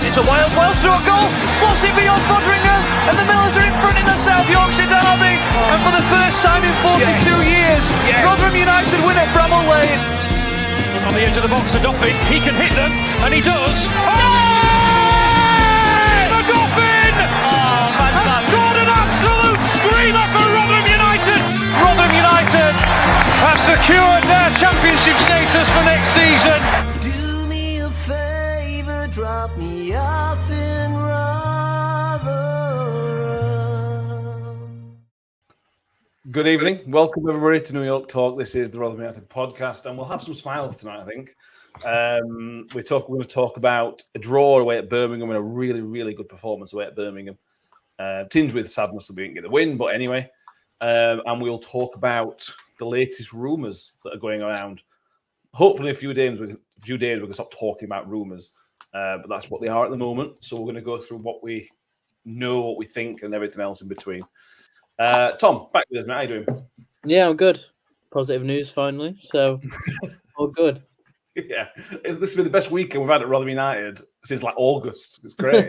Into Wales through a goal, slots it beyond Fodringham, and the Millers are in front in the South Yorkshire derby. And for the first time in 42 years, Rotherham United win at Bramall Lane. On the edge of the box for Doffin, he can hit them, and he does. The Doffin has scored an absolute screamer for Rotherham United. Rotherham United have secured their championship status for next season. Do me a favour, drop me off in Rotherham. Good evening. Welcome everybody to New York Talk. This is the Rotherham United podcast, and we'll have some smiles tonight, I think. We're going to talk about a draw away at Birmingham and a really, really good performance away at Birmingham. Tinged with sadness that we didn't get the win, but anyway. And we'll talk about the latest rumours that are going around. Hopefully, in a few days we can stop talking about rumours, but that's what they are at the moment. So we're going to go through what we know, what we think, and everything else in between. Tom, back with us, mate. How you doing? Yeah, I'm good. Positive news finally. So, all good. Yeah, this has been the best weekend we've had at Rotherham United since like August. It's great.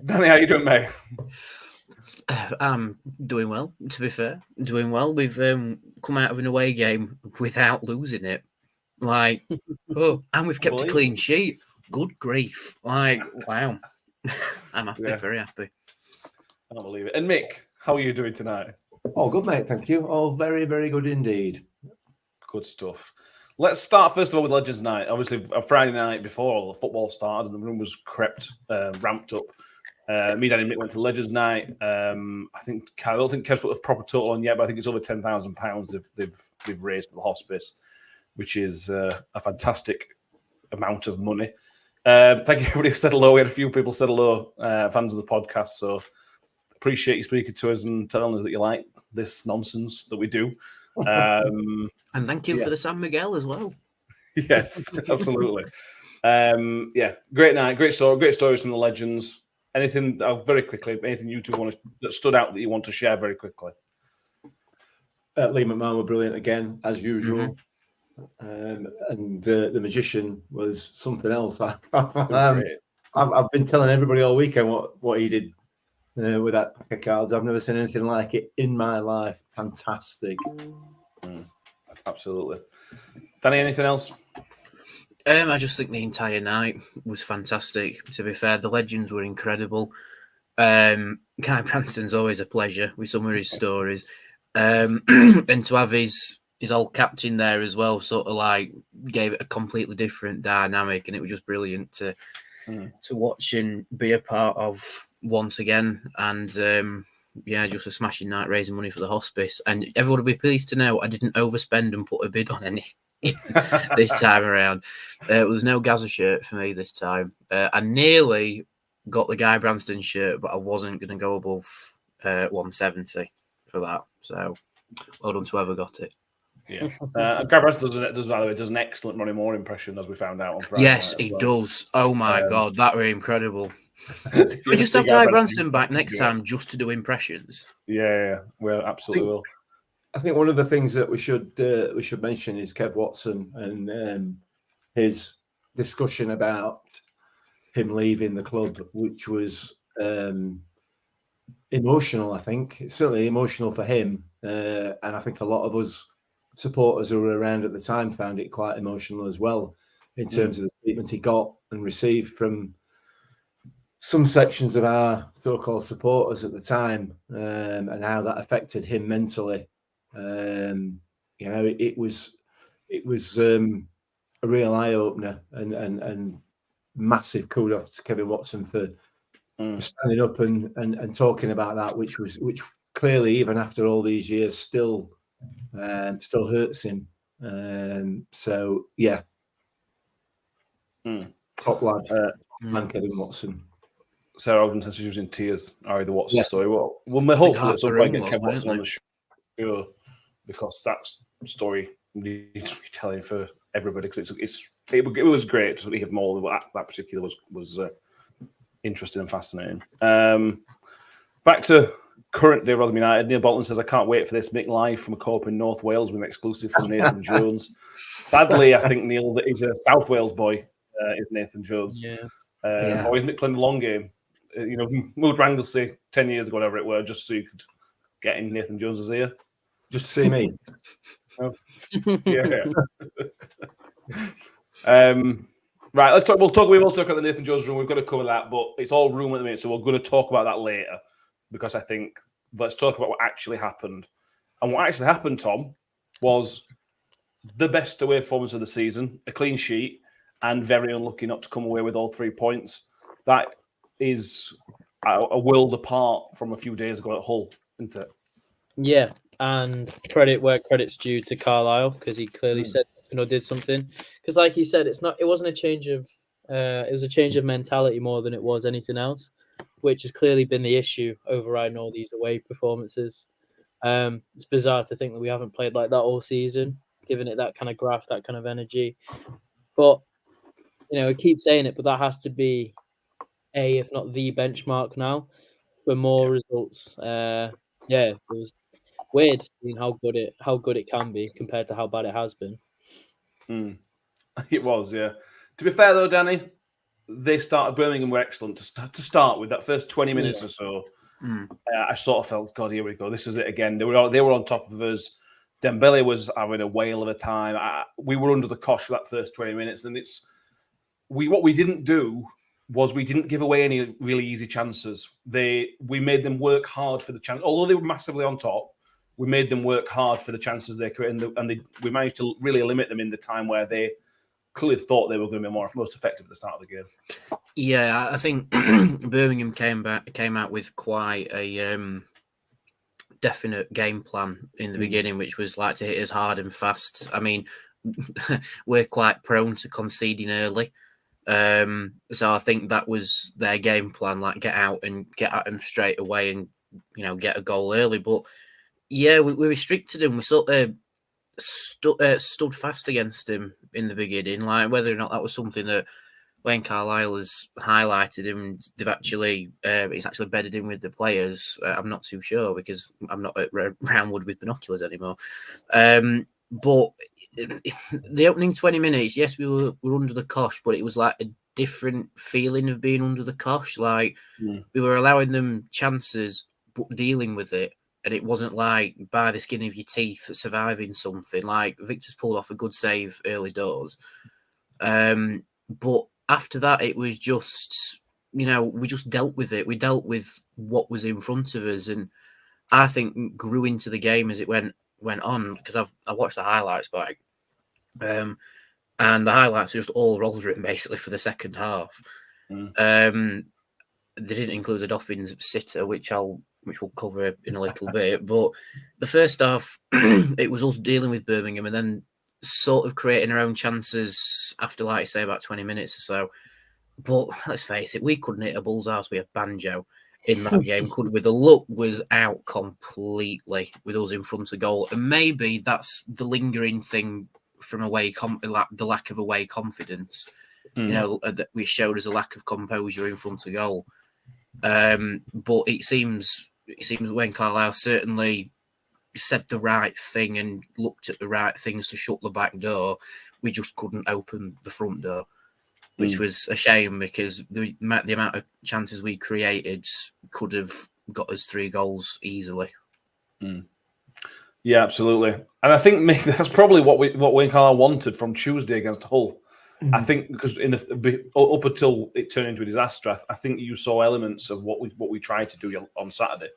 Danny, how you doing, mate? I'm doing well, to be fair. Doing well. We've come out of an away game without losing it. Like, and we've kept a clean sheet. Good grief. Like, wow. I'm happy, very happy. I don't believe it. And Mick, how are you doing tonight? Oh, good, mate. Thank you. Oh, very, very good indeed. Good stuff. Let's start first of all with Legends Night. Obviously, a Friday night before all the football started, and the room was ramped up. Me, Danny, and Mick went to Legends Night. I don't think Kev's put a proper total on yet, but I think it's over £10,000 they've raised for the hospice, which is a fantastic amount of money. Thank you, everybody who said hello. We had a few people said hello, fans of the podcast. So appreciate you speaking to us and telling us that you like this nonsense that we do. And thank you for the San Miguel as well. Yes, absolutely. Great night, great stories from the Legends. Anything very quickly? Anything you two that stood out that you want to share very quickly? Lee McMahon were brilliant again, as usual. And the magician was something else. I've been telling everybody all weekend what he did with that pack of cards. I've never seen anything like it in my life. Fantastic. Absolutely. Danny, anything else? I just think the entire night was fantastic. To be fair, the Legends were incredible. Guy Branston's always a pleasure with some of his stories. And to have his old captain there as well, sort of like gave it a completely different dynamic, and it was just brilliant to watch and be a part of once again. And just a smashing night raising money for the hospice. And everyone will be pleased to know I didn't overspend and put a bid on any this time around. There was no Gaza shirt for me this time. I nearly got the Guy Branston shirt, but I wasn't going to go above 170 for that. So well done to whoever got it. Yeah, Guy Branston does an excellent Ronnie Moore impression, as we found out on Friday. Yes, he does. Oh my God, that were incredible. We just have Guy Branston back next time just to do impressions. Yeah, well, absolutely will. I think one of the things that we should mention is Kev Watson and his discussion about him leaving the club, which was emotional. I think it's certainly emotional for him, and I think a lot of us supporters who were around at the time found it quite emotional as well, in terms of the statement he got and received from some sections of our so-called supporters at the time, and how that affected him mentally. It was a real eye opener, and massive kudos to Kevin Watson for standing up and talking about that, which clearly, even after all these years, still hurts him. Top lad, man, Kevin Watson. Sarah Ogden says she's in tears. The Watson story. Well, we'll hopefully at some point get Kevin Watson on the show, because that story needs to be telling for everybody, because it was great to hear from all of that particular was interesting and fascinating. Back to current day Rotherham United. Neil Bolton says, I can't wait for this. Mick live from a co-op in North Wales with an exclusive from Nathan Jones. Sadly, I think Neil, that he's a South Wales boy, is Nathan Jones. Yeah. Or isn't it playing the long game? Moved Ranglesey 10 years ago, whatever it were, just so you could get in Nathan Jones's ear. Just to see me. Oh. Yeah. Right, let's talk. We will talk about the Nathan Jones room. We've got to cover that, but it's all room at the minute, so we're going to talk about that later because I think let's talk about what actually happened. And what actually happened, Tom, was the best away performance of the season, a clean sheet, and very unlucky not to come away with all 3 points. That is a world apart from a few days ago at Hull, isn't it? Yeah, and credit where credit's due to Carlisle because he clearly said something or did something. Because, like he said, it wasn't a change of it was a change of mentality more than it was anything else, which has clearly been the issue overriding all these away performances. It's bizarre to think that we haven't played like that all season, giving it that kind of graft, that kind of energy. But I keep saying it, but that has to be if not the benchmark now for more results. It was weird seeing how good it can be compared to how bad it has been. It was, yeah. To be fair though, Danny, they started Birmingham were excellent to start with that first 20 minutes or so. I sort of felt, God, here we go. This is it again. They were on top of us. Dembele was having a whale of a time. We were under the cosh for that first 20 minutes, and what we didn't do was we didn't give away any really easy chances. We made them work hard for the chance. Although they were massively on top, we made them work hard for the chances they created, and we managed to really limit them in the time where they clearly thought they were going to be most effective at the start of the game. Yeah, I think Birmingham came out with quite a definite game plan in the beginning, which was like to hit us hard and fast. I mean, we're quite prone to conceding early. So I think that was their game plan, like get out and get at them straight away and, get a goal early. But yeah, we restricted him. We sort of stood fast against him in the beginning, like whether or not that was something that Wayne Carlisle has highlighted him, they've actually, it's actually bedded in with the players. I'm not too sure because I'm not at Roundwood with binoculars anymore. But the opening 20 minutes, yes, we were under the cosh, but it was like a different feeling of being under the cosh. Like we were allowing them chances, but dealing with it. And it wasn't like by the skin of your teeth surviving something. Like Victor's pulled off a good save early doors. But after that, it was just, we just dealt with it. We dealt with what was in front of us. And I think grew into the game as it went on, because I watched the highlights back. And the highlights are just all Rotherham basically for the second half. They didn't include the Dolphins sitter, which we'll cover in a little bit. But the first half, it was us dealing with Birmingham and then sort of creating our own chances after, like I say, about 20 minutes or so. But let's face it, we couldn't hit a bull's arse with a banjo in that game, could we? The luck was out completely with us in front of goal. And maybe that's the lingering thing from the lack of away confidence, that we showed as a lack of composure in front of goal. But it seems Wayne Carlisle certainly said the right thing and looked at the right things to shut the back door. We just couldn't open the front door, which was a shame because the amount of chances we created could have got us 3 goals easily. Yeah, absolutely. And I think that's probably what Wayne Carlisle wanted from Tuesday against Hull. I think because up until it turned into a disaster, I think you saw elements of what we tried to do on Saturday.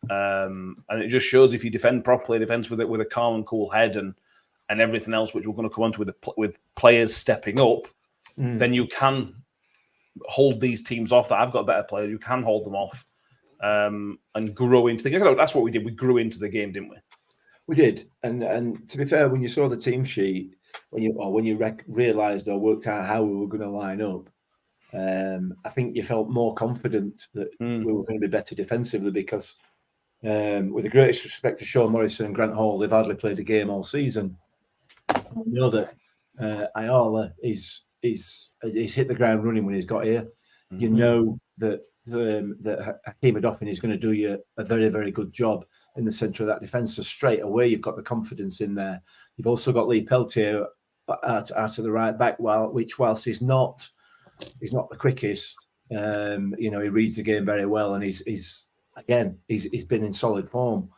And it just shows if you defend properly, defense with a calm and cool head and everything else, which we're going to come on to with players stepping up, then you can hold these teams off that have got better players. You can hold them off and grow into the game. That's what we did. We grew into the game, didn't we? We did. And to be fair, when you saw the team sheet, when you realised or worked out how we were going to line up, I think you felt more confident that we were going to be better defensively because with the greatest respect to Sean Morrison and Grant Hall, they've hardly played a game all season. We know that Ayala is hit the ground running when he's got here. You know that Hakeem Adoffin is going to do you a very, very good job in the centre of that defence. So straight away, you've got the confidence in there. You've also got Lee Peltier out of the right back, whilst he's not not the quickest. He reads the game very well, and he's been in solid form.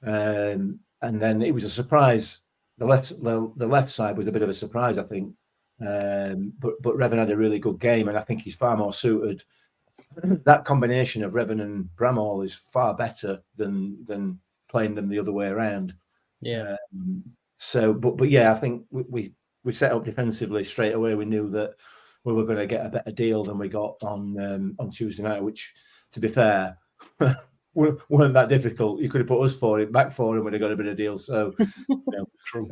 And then it was a surprise. The left side was a bit of a surprise, I think. But Revan had a really good game, and I think he's far more suited. That combination of Revan and Bramall is far better than playing them the other way around. Yeah. But yeah, I think we set up defensively straight away. We knew that we were going to get a better deal than we got on Tuesday night, which, to be fair, weren't that difficult. You could have put us back for him, would have got a bit of deal. So, True.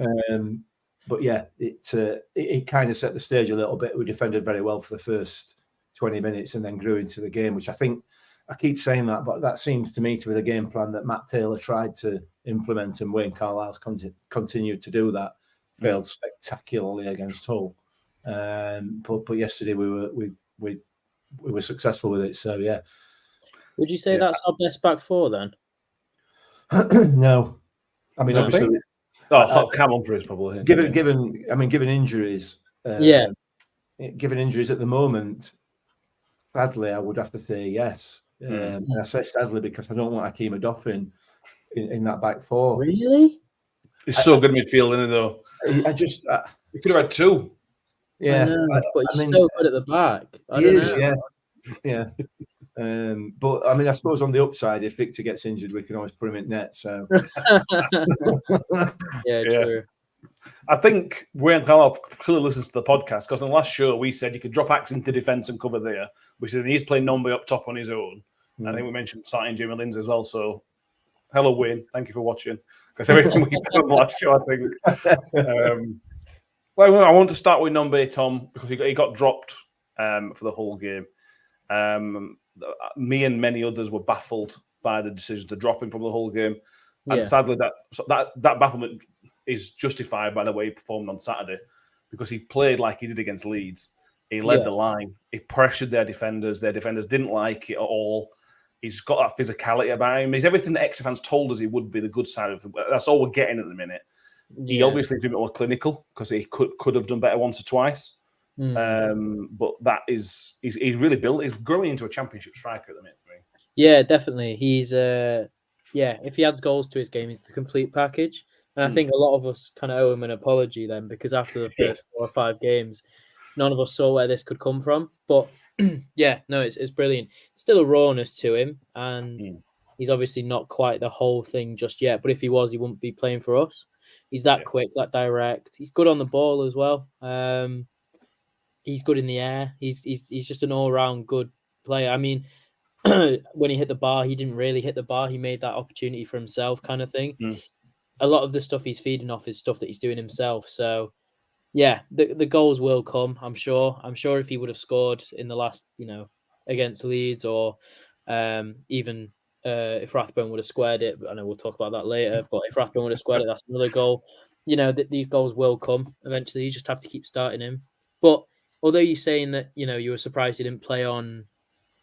But yeah, it kind of set the stage a little bit. We defended very well for the first 20 minutes and then grew into the game, which I think, I keep saying that, but that seems to me to be the game plan that Matt Taylor tried to implement, and Wayne Carlisle's continued to do that. Failed spectacularly against Hull, but yesterday we were successful with it. So yeah. Would you say that's our best back four then? No, I mean obviously. Cam Humphreys probably. Given injuries. Given injuries at the moment, sadly, I would have to say yes. And I say sadly because I don't want Akeem Adoffin in that back four. Really? He's so good midfield, isn't he, though? We could have had two. Yeah, but he's so good at the back. He is, yeah. But I mean, I suppose on the upside, if Victor gets injured, we can always put him in net. So yeah, true. I think Wayne Carlisle clearly listens to the podcast, because in the last show we said you could drop Axe into defence and cover there. We said he needs to play Nombe up top on his own. I think we mentioned starting Jamie Lindsay as well. So, hello Wayne, thank you for watching. Because everything we said on the last show, I think. Well, I want to start with Nombe, Tom, because he got dropped for the whole game. Me and many others were baffled by the decision to drop him from the whole game, and sadly that bafflement is justified by the way he performed on Saturday, because he played like he did against Leeds. He led the line. He pressured their defenders. Their defenders didn't like it at all. He's got that physicality about him. He's everything that Exeter fans told us he would be, the good side of him. That's all we're getting at the minute. Yeah. He obviously is a bit more clinical because he could have done better once or twice. But that is he's really built. He's growing into a championship striker at the minute for me. Yeah, definitely. He's if he adds goals to his game, he's the complete package. And I think a lot of us kind of owe him an apology then, because after the first 4 or 5 games, none of us saw where this could come from. But it's brilliant. Still a rawness to him, and he's obviously not quite the whole thing just yet. But if he was, he wouldn't be playing for us. He's that quick, that direct. He's good on the ball as well. He's good in the air. He's just an all-round good player. I mean, when he hit the bar, he didn't really hit the bar. He made that opportunity for himself, kind of thing. A lot of the stuff he's feeding off is stuff that he's doing himself. So, yeah, the goals will come, I'm sure. I'm sure if he would have scored in the last, against Leeds, or even if Rathbone would have squared it, I know we'll talk about that later, but if Rathbone would have squared it, that's another goal. These goals will come eventually. You just have to keep starting him. But although you're saying that, you were surprised he didn't play on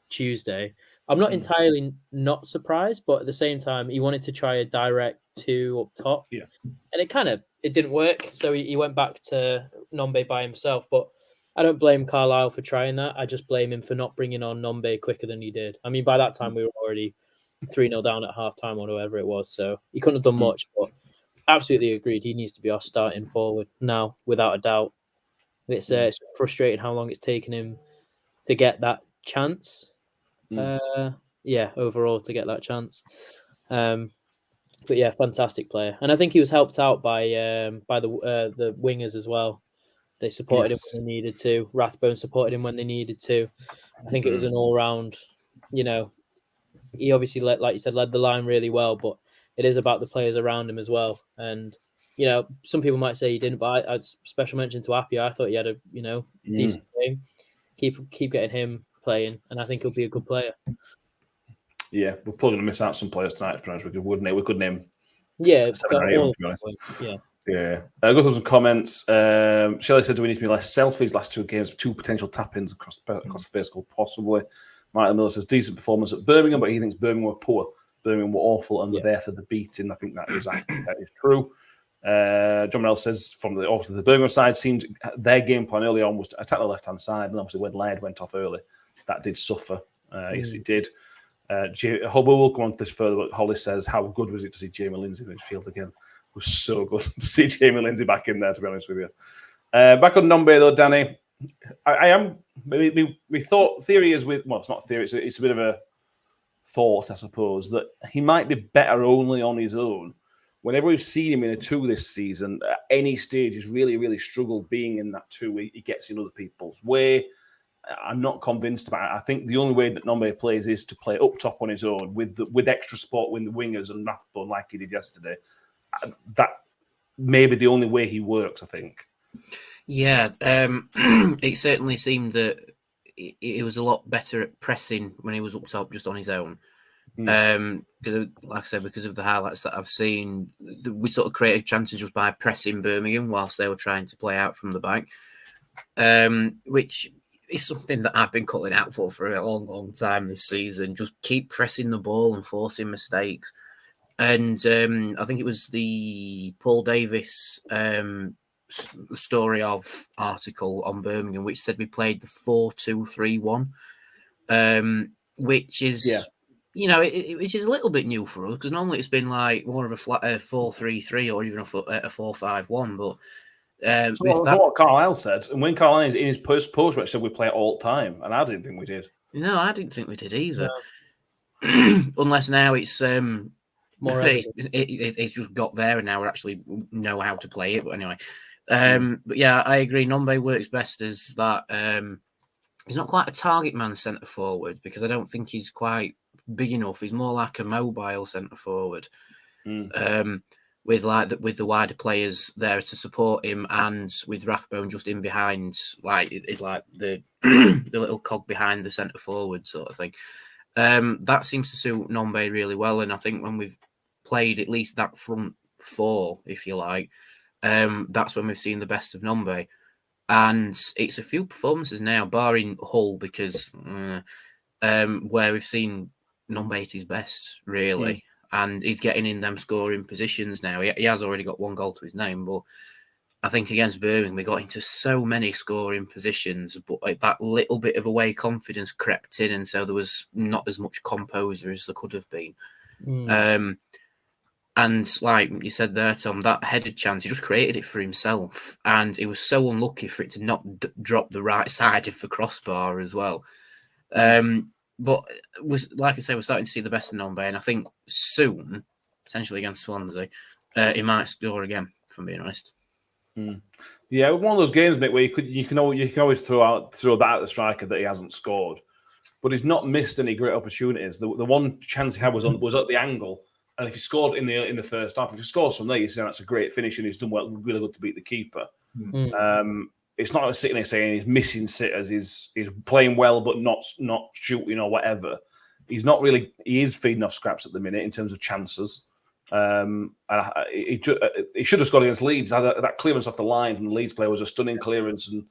Tuesday, I'm not entirely not surprised, but at the same time, he wanted to try a direct 2 up top. Yeah. And it didn't work. So he went back to Nombe by himself. But I don't blame Carlisle for trying that. I just blame him for not bringing on Nombe quicker than he did. I mean, by that time, we were already 3-0 down at half-time or whatever it was. So he couldn't have done much, but absolutely agreed. He needs to be our starting forward now, without a doubt. It's frustrating how long it's taken him to get that chance. Overall to get that chance. But yeah, fantastic player, and I think he was helped out by the wingers as well. They supported him when they needed to. Rathbone supported him when they needed to. I think it was an all-round. He obviously led the line really well, but it is about the players around him as well. And some people might say he didn't, but I'd special mention to Appia. I thought he had a decent game. Keep getting him playing, and I think he'll be a good player. Yeah, we're probably going to miss out some players tonight. We could name. Yeah, 7 or 8, to be honest. Yeah. Go through some comments. Shelley said, "Do we need to be less selfish? Last 2 games, 2 potential tap-ins across the face goal, possibly." Michael Miller says, "Decent performance at Birmingham, but he thinks Birmingham were poor. Birmingham were awful and were there for the beating." I think that is true. John Morell says from the Birmingham side seemed their game plan early on was to attack the left-hand side, and obviously when Laird went off early, that did suffer. Yes, it did. We'll come on to this further, but Holly says, how good was it to see Jamie Lindsay in midfield again? It was so good to see Jamie Lindsay back in there, to be honest with you. Back on Nombe, though, Danny, I am... We thought theory is with... Well, it's not theory, it's a bit of a thought, I suppose, that he might be better only on his own. Whenever we've seen him in a 2 this season, at any stage, he's really, really struggled being in that 2. He gets in other people's way. I'm not convinced about it. I think the only way that Nombe plays is to play up top on his own with extra support with the wingers and Rathbone like he did yesterday. That may be the only way he works, I think. Yeah, it certainly seemed that he was a lot better at pressing when he was up top just on his own. Like I said, because of the highlights that I've seen, we sort of created chances just by pressing Birmingham whilst they were trying to play out from the back, which is something that I've been calling out for a long, long time this season. Just keep pressing the ball and forcing mistakes. And I think it was the Paul Davis story of article on Birmingham, which said we played the 4-2-3-1, which is, which is a little bit new for us, because normally it's been like more of a 4-3-3 or even a 4-5-1. But what Carlisle said, and when Carlisle in his post-match said we play it all the time, and I didn't think we did. No, I didn't think we did either. Unless now it's more it's just got there, and now we actually know how to play it. But anyway, but yeah, I agree. Nombe works best as that. He's not quite a target man centre forward, because I don't think he's quite big enough. He's more like a mobile centre forward, with the wider players there to support him, and with Rathbone just in behind, like it's like the the little cog behind the centre forward sort of thing. That seems to suit Nombe really well, and I think when we've played at least that front 4, if you like, that's when we've seen the best of Nombe. And it's a few performances now, barring Hull, because where we've seen Nombe at his best, really. And he's getting in them scoring positions now. He has already got 1 goal to his name, but I think against Birmingham, we got into so many scoring positions, but like that little bit of away confidence crept in, and so there was not as much composure as there could have been. And like you said there, Tom, that headed chance, he just created it for himself, and he was so unlucky for it to not drop the right side of the crossbar as well. But like I say, we're starting to see the best of Nombe, and I think soon, potentially against Swansea, he might score again, if I'm being honest. Yeah, one of those games, mate, where you can always throw that at the striker that he hasn't scored, but he's not missed any great opportunities. The one chance he had was at the angle, and if he scored in the first half, if he scores from there, you say that's a great finish, and he's done well, really good to beat the keeper. It's not sitting there saying he's missing sitters. He's playing well, but not shooting or whatever. He's not really. He is feeding off scraps at the minute in terms of chances. He should have scored against Leeds. That clearance off the line from the Leeds player was a stunning clearance, and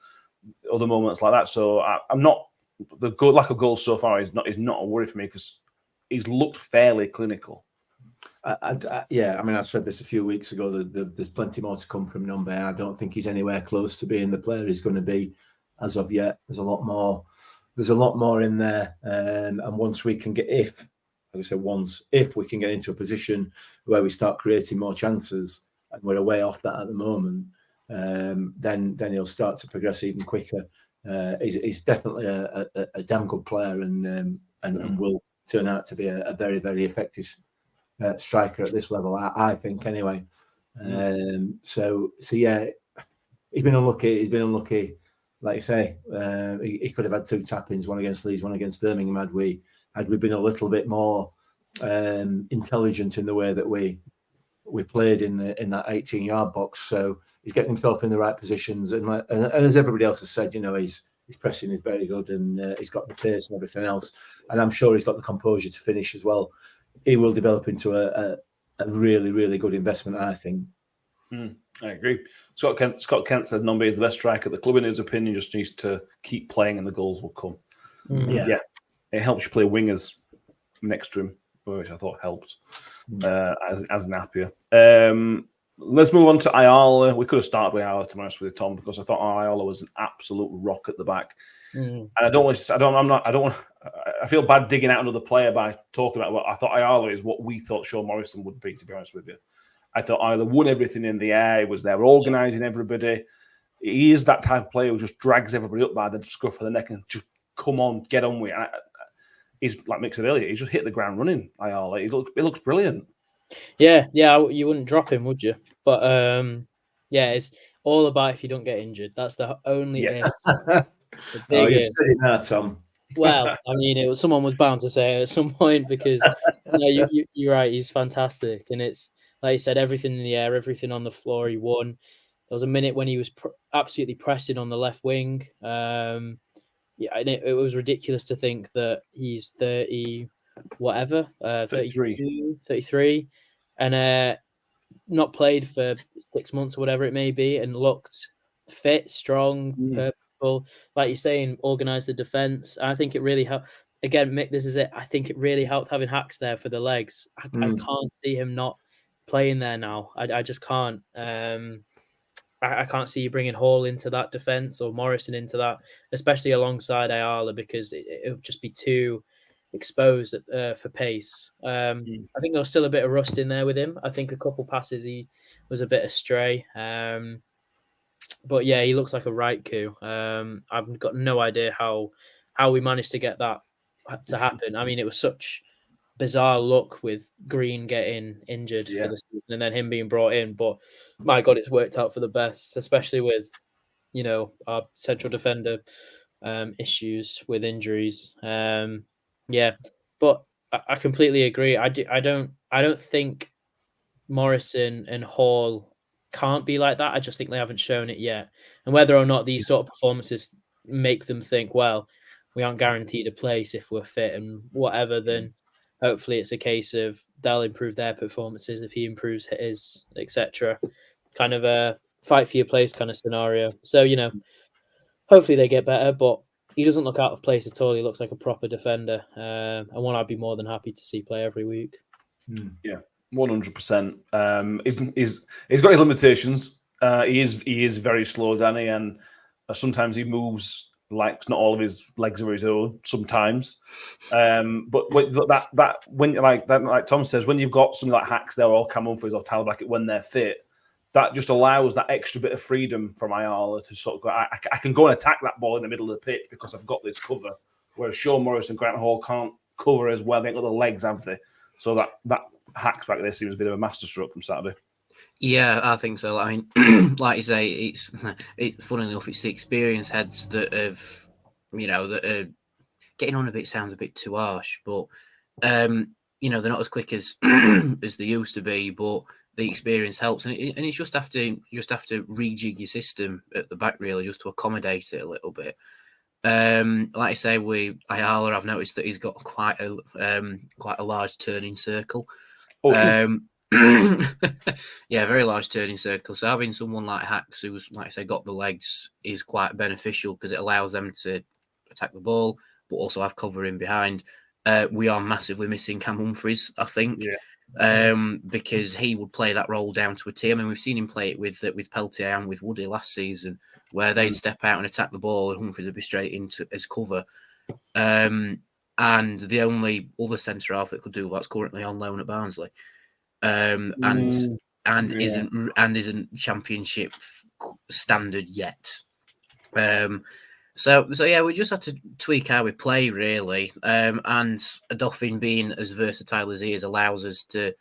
other moments like that. So I'm not, the lack of goals so far is not a worry for me, because he's looked fairly clinical. Yeah, I mean, I said this a few weeks ago. There's plenty more to come from Nombe. I don't think he's anywhere close to being the player he's going to be as of yet. There's a lot more. There's a lot more in there, and once we can get, if we can get into a position where we start creating more chances, and we're way off that at the moment, then he'll start to progress even quicker. He's definitely a damn good player, and will turn out to be a very, very effective striker at this level, I think, anyway. So yeah, he's been unlucky. Like you say, he could have had 2 tap-ins, one against Leeds, one against Birmingham, had we been a little bit more intelligent in the way that we played in that 18-yard box. So he's getting himself in the right positions, and as everybody else has said, his pressing is very good, and he's got the pace and everything else, and I'm sure he's got the composure to finish as well. He will develop into a really, really good investment, I think. I agree. Scott Kent says Nombe is the best striker at the club, in his opinion. Just needs to keep playing and the goals will come. Yeah. It helps you play wingers next to him, which I thought helped as Napier. Let's move on to Ayala. We could have started with Ayala, to be honest with you, Tom, because I thought Ayala was an absolute rock at the back. And I feel bad digging out another player by talking about what I thought Ayala is what we thought Sean Morrison would be, to be honest with you. I thought Ayala won everything in the air. He was there organising everybody. He is that type of player who just drags everybody up by the scruff of the neck and just come on, get on with it. He's like Mick said earlier, he's just hit the ground running, Ayala. It looks brilliant. Yeah, you wouldn't drop him, would you? But yeah, it's all about if you don't get injured. That's the only Yes. You've said it now, Tom. Well, I mean, someone was bound to say it at some point because you're right. He's fantastic, and it's like you said, everything in the air, everything on the floor. He won. There was a minute when he was absolutely pressing on the left wing. And it was ridiculous to think that he's 30, whatever, 33, and not played for 6 months or whatever it may be, and looked fit, strong, purposeful. Like you're saying, organised the defence. I think it really helped. Again, Mick, this is it. I think it really helped having Hacks there for the legs. I can't see him not playing there now. I just can't. I can't see you bringing Hall into that defence or Morrison into that, especially alongside Ayala, because it would just be too exposed for pace. I think there was still a bit of rust in there with him. I think a couple passes he was a bit astray. But yeah, he looks like a right coup. I've got no idea how we managed to get that to happen. I mean, it was such bizarre luck with Green getting injured for the season and then him being brought in. But my God, it's worked out for the best, especially with, our central defender issues with injuries. But I completely agree. I don't think Morrison and Hall can't be like that. I just think they haven't shown it yet. And whether or not these sort of performances make them think, well, we aren't guaranteed a place if we're fit and whatever, then hopefully it's a case of they'll improve their performances if he improves his, etc. Kind of a fight for your place kind of scenario. So, hopefully they get better, but he doesn't look out of place at all. He looks like a proper defender, and one I'd be more than happy to see play every week. Yeah, 100%. He's got his limitations. He is very slow, Danny, and sometimes he moves like not all of his legs are his own. Sometimes, but like Tom says, when you've got something like Hacks there or Cameron Frizz or Tyler Blackett when they're fit, that just allows that extra bit of freedom from Ayala to sort of go, I can go and attack that ball in the middle of the pitch because I've got this cover. Whereas Sean Morris and Grant Hall can't cover as well. They ain't got the legs, have they? So that Hacks back there seems a bit of a masterstroke from Saturday. Yeah, I think so. I mean, like you say, it's funny enough, it's the experienced heads that have, that are getting on a bit. Sounds a bit too harsh, but they're not as quick as as they used to be. But the experience helps, and it's just have to rejig your system at the back really, just to accommodate it a little bit. Like I say, Ayala, I've noticed that he's got quite a large turning circle. Yeah, very large turning circle. So having someone like Hacks, who's, like I say, got the legs, is quite beneficial because it allows them to attack the ball, but also have cover in behind. We are massively missing Cam Humphreys, I think, because he would play that role down to a T. I mean, we've seen him play it with Peltier and with Woody last season, where they'd step out and attack the ball, and Humphreys would be straight into his cover. And the only other centre half that could do that's currently on loan at Barnsley. Isn't championship standard yet. So yeah, we just had to tweak how we play really. And Adolphine being as versatile as he is allows us to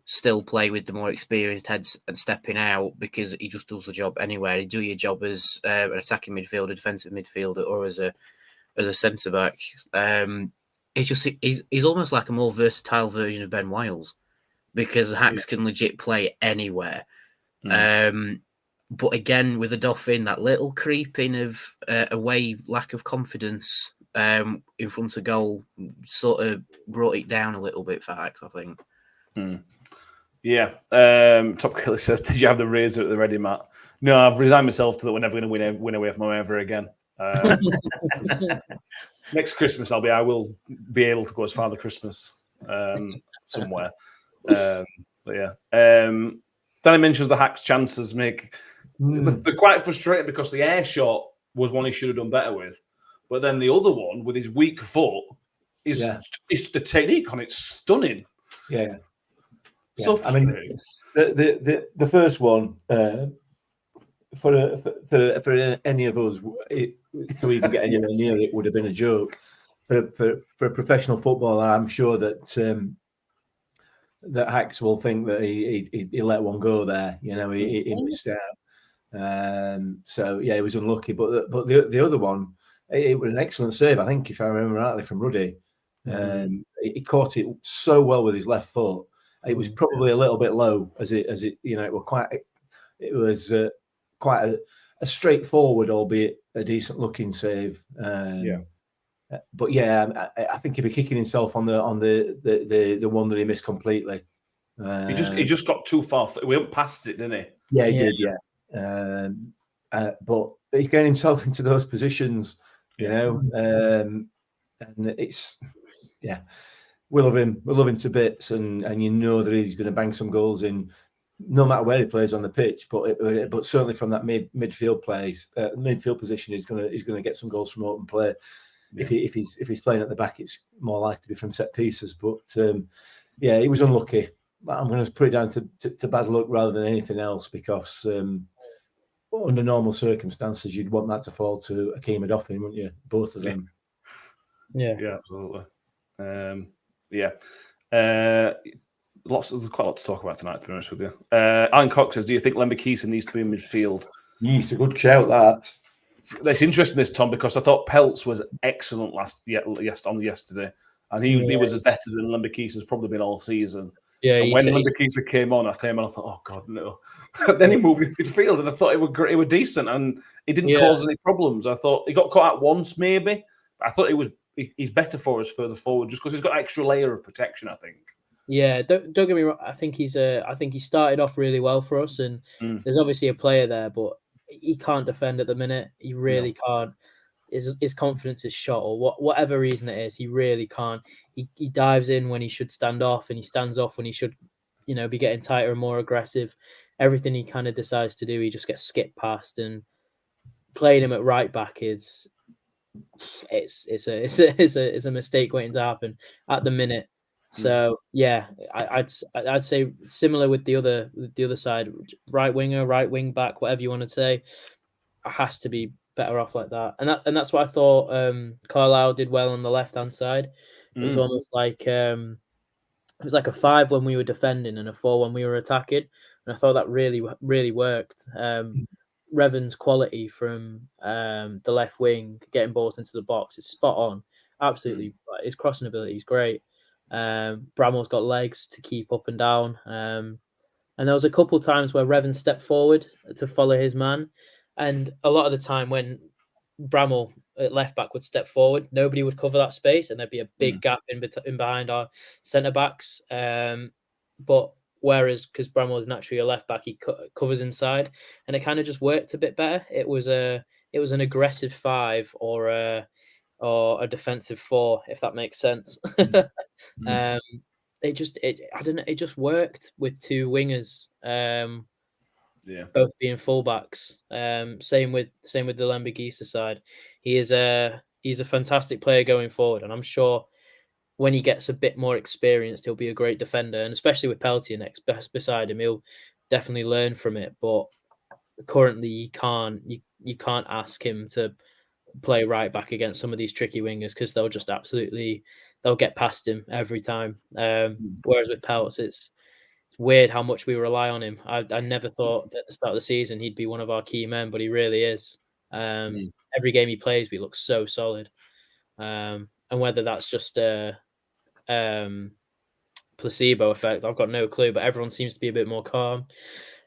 still play with the more experienced heads and stepping out because he just does the job anywhere. He do your job as an attacking midfielder, defensive midfielder, or as a centre back. He's almost like a more versatile version of Ben Wiles. Because Hacks can legit play anywhere. But again, with Adolphine, that little creeping of away lack of confidence in front of goal sort of brought it down a little bit for Hacks, I think. Yeah. Top Killer says, did you have the razor at the ready, Matt? No, I've resigned myself to that we're never going to win away from home ever again. Next Christmas, I will be able to go as Father Christmas somewhere. But yeah. Danny mentions the Hacks chances make they're quite frustrating because the air shot was one he should have done better with, but then the other one with his weak foot is the technique on it's stunning. Yeah. So I mean, the first one for any of us to even get anywhere near it would have been a joke. For a professional footballer, I'm sure that that Hacks will think that he let one go there. You know, he missed out. So yeah, he was unlucky. But the other one, it was an excellent save. I think, if I remember rightly, from Ruddy. He caught it so well with his left foot. It was probably a little bit low, as it you know, it was quite a straightforward, albeit a decent looking save. But yeah, I think he'd be kicking himself on the one that he missed completely. He just got too far. We went past it, didn't he? Yeah, he did. Yeah, but he's getting himself into those positions, you know, and it's we love him to bits, and you know that he's going to bang some goals in, no matter where he plays on the pitch. But certainly from that midfield position, he's going to get some goals from open play. Yeah. If he's playing at the back, it's more likely to be from set pieces. But he was unlucky. I'm going to put it down to bad luck rather than anything else, because under normal circumstances, you'd want that to fall to Akeem Adofin, wouldn't you? Both of them. Yeah, absolutely. There's quite a lot to talk about tonight, to be honest with you. Alan Cox says, do you think Lembikisa needs to be in midfield? It's a good shout, that. It's interesting, this, Tom, because I thought Peltz was excellent yesterday, and he was better than Lembikisa's probably been all season. Yeah, and when Lembikisa came on, I thought, oh God, no. Then he moved in midfield, and I thought it was decent, and he didn't cause any problems. I thought he got caught out once, maybe. I thought he's better for us further forward, just because he's got an extra layer of protection, I think. Yeah, don't get me wrong. I think he started off really well for us, and there's obviously a player there, but he can't defend at the minute. He really can't. His confidence is shot, or whatever reason it is, he really can't. He dives in when he should stand off, and he stands off when he should, be getting tighter and more aggressive. Everything he kind of decides to do, he just gets skipped past. And playing him at right back it's a mistake waiting to happen at the minute. So yeah, I'd say similar with the other side, right winger, right wing back, whatever you want to say, has to be better off like that. And that's what I thought. Carlisle did well on the left hand side. It was almost like it was like a 5 when we were defending and a 4 when we were attacking, and I thought that really worked. Revan's quality from the left wing, getting balls into the box, is spot on. Absolutely, his crossing ability is great. Bramall's got legs to keep up and down. And there was a couple of times where Revan stepped forward to follow his man. And a lot of the time when Bramall at left back would step forward, nobody would cover that space, and there'd be a big gap in behind our centre backs. But whereas, because Bramall is naturally a left back, he covers inside, and it kind of just worked a bit better. It was an aggressive 5 or a defensive 4, if that makes sense. It just worked with 2 wingers. Both being fullbacks. Same with the Lembikisa side. He's a fantastic player going forward, and I'm sure when he gets a bit more experienced, he'll be a great defender, and especially with Peltier next beside him, he'll definitely learn from it. But currently, you can't ask him to play right back against some of these tricky wingers, because they'll get past him every time. Whereas with Peltz, it's weird how much we rely on him. I never thought at the start of the season he'd be one of our key men, but he really is. Every game he plays, we look so solid. And whether that's just a placebo effect, I've got no clue. But everyone seems to be a bit more calm.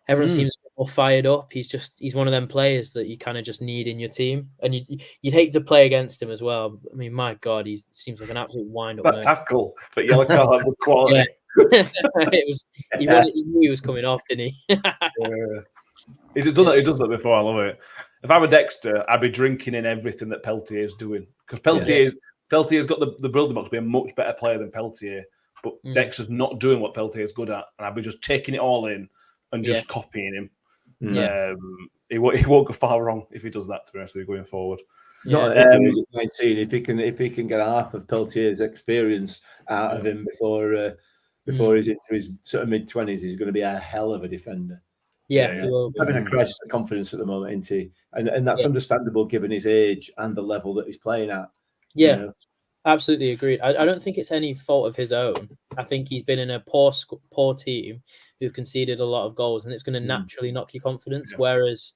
Everyone seems a bit more fired up. He's one of them players that you kind of just need in your team, and you'd hate to play against him as well. I mean, my God, he seems like an absolute wind-up. That tackle, but yellow card with quality. Yeah. He knew he was coming off, didn't he? He's done that. He does that before. I love it. If I were Dexter, I'd be drinking in everything that Peltier is doing, because Peltier's got the building up to be a much better player than Peltier, but Dexter's not doing what Peltier's good at, and I'd be just taking it all in and just copying him. Yeah. He won't go far wrong if he does that, to be honest with you, going forward. Not at his age, 19. If he can get half of Peltier's experience out of him before he's into his sort of mid-20s, he's going to be a hell of a defender. Yeah, He's having a crisis of confidence at the moment, isn't he? And that's understandable given his age and the level that he's playing at. Yeah, you know? absolutely agreed. I don't think it's any fault of his own. I think he's been in a poor team who've conceded a lot of goals, and it's going to naturally knock your confidence. Yeah. Whereas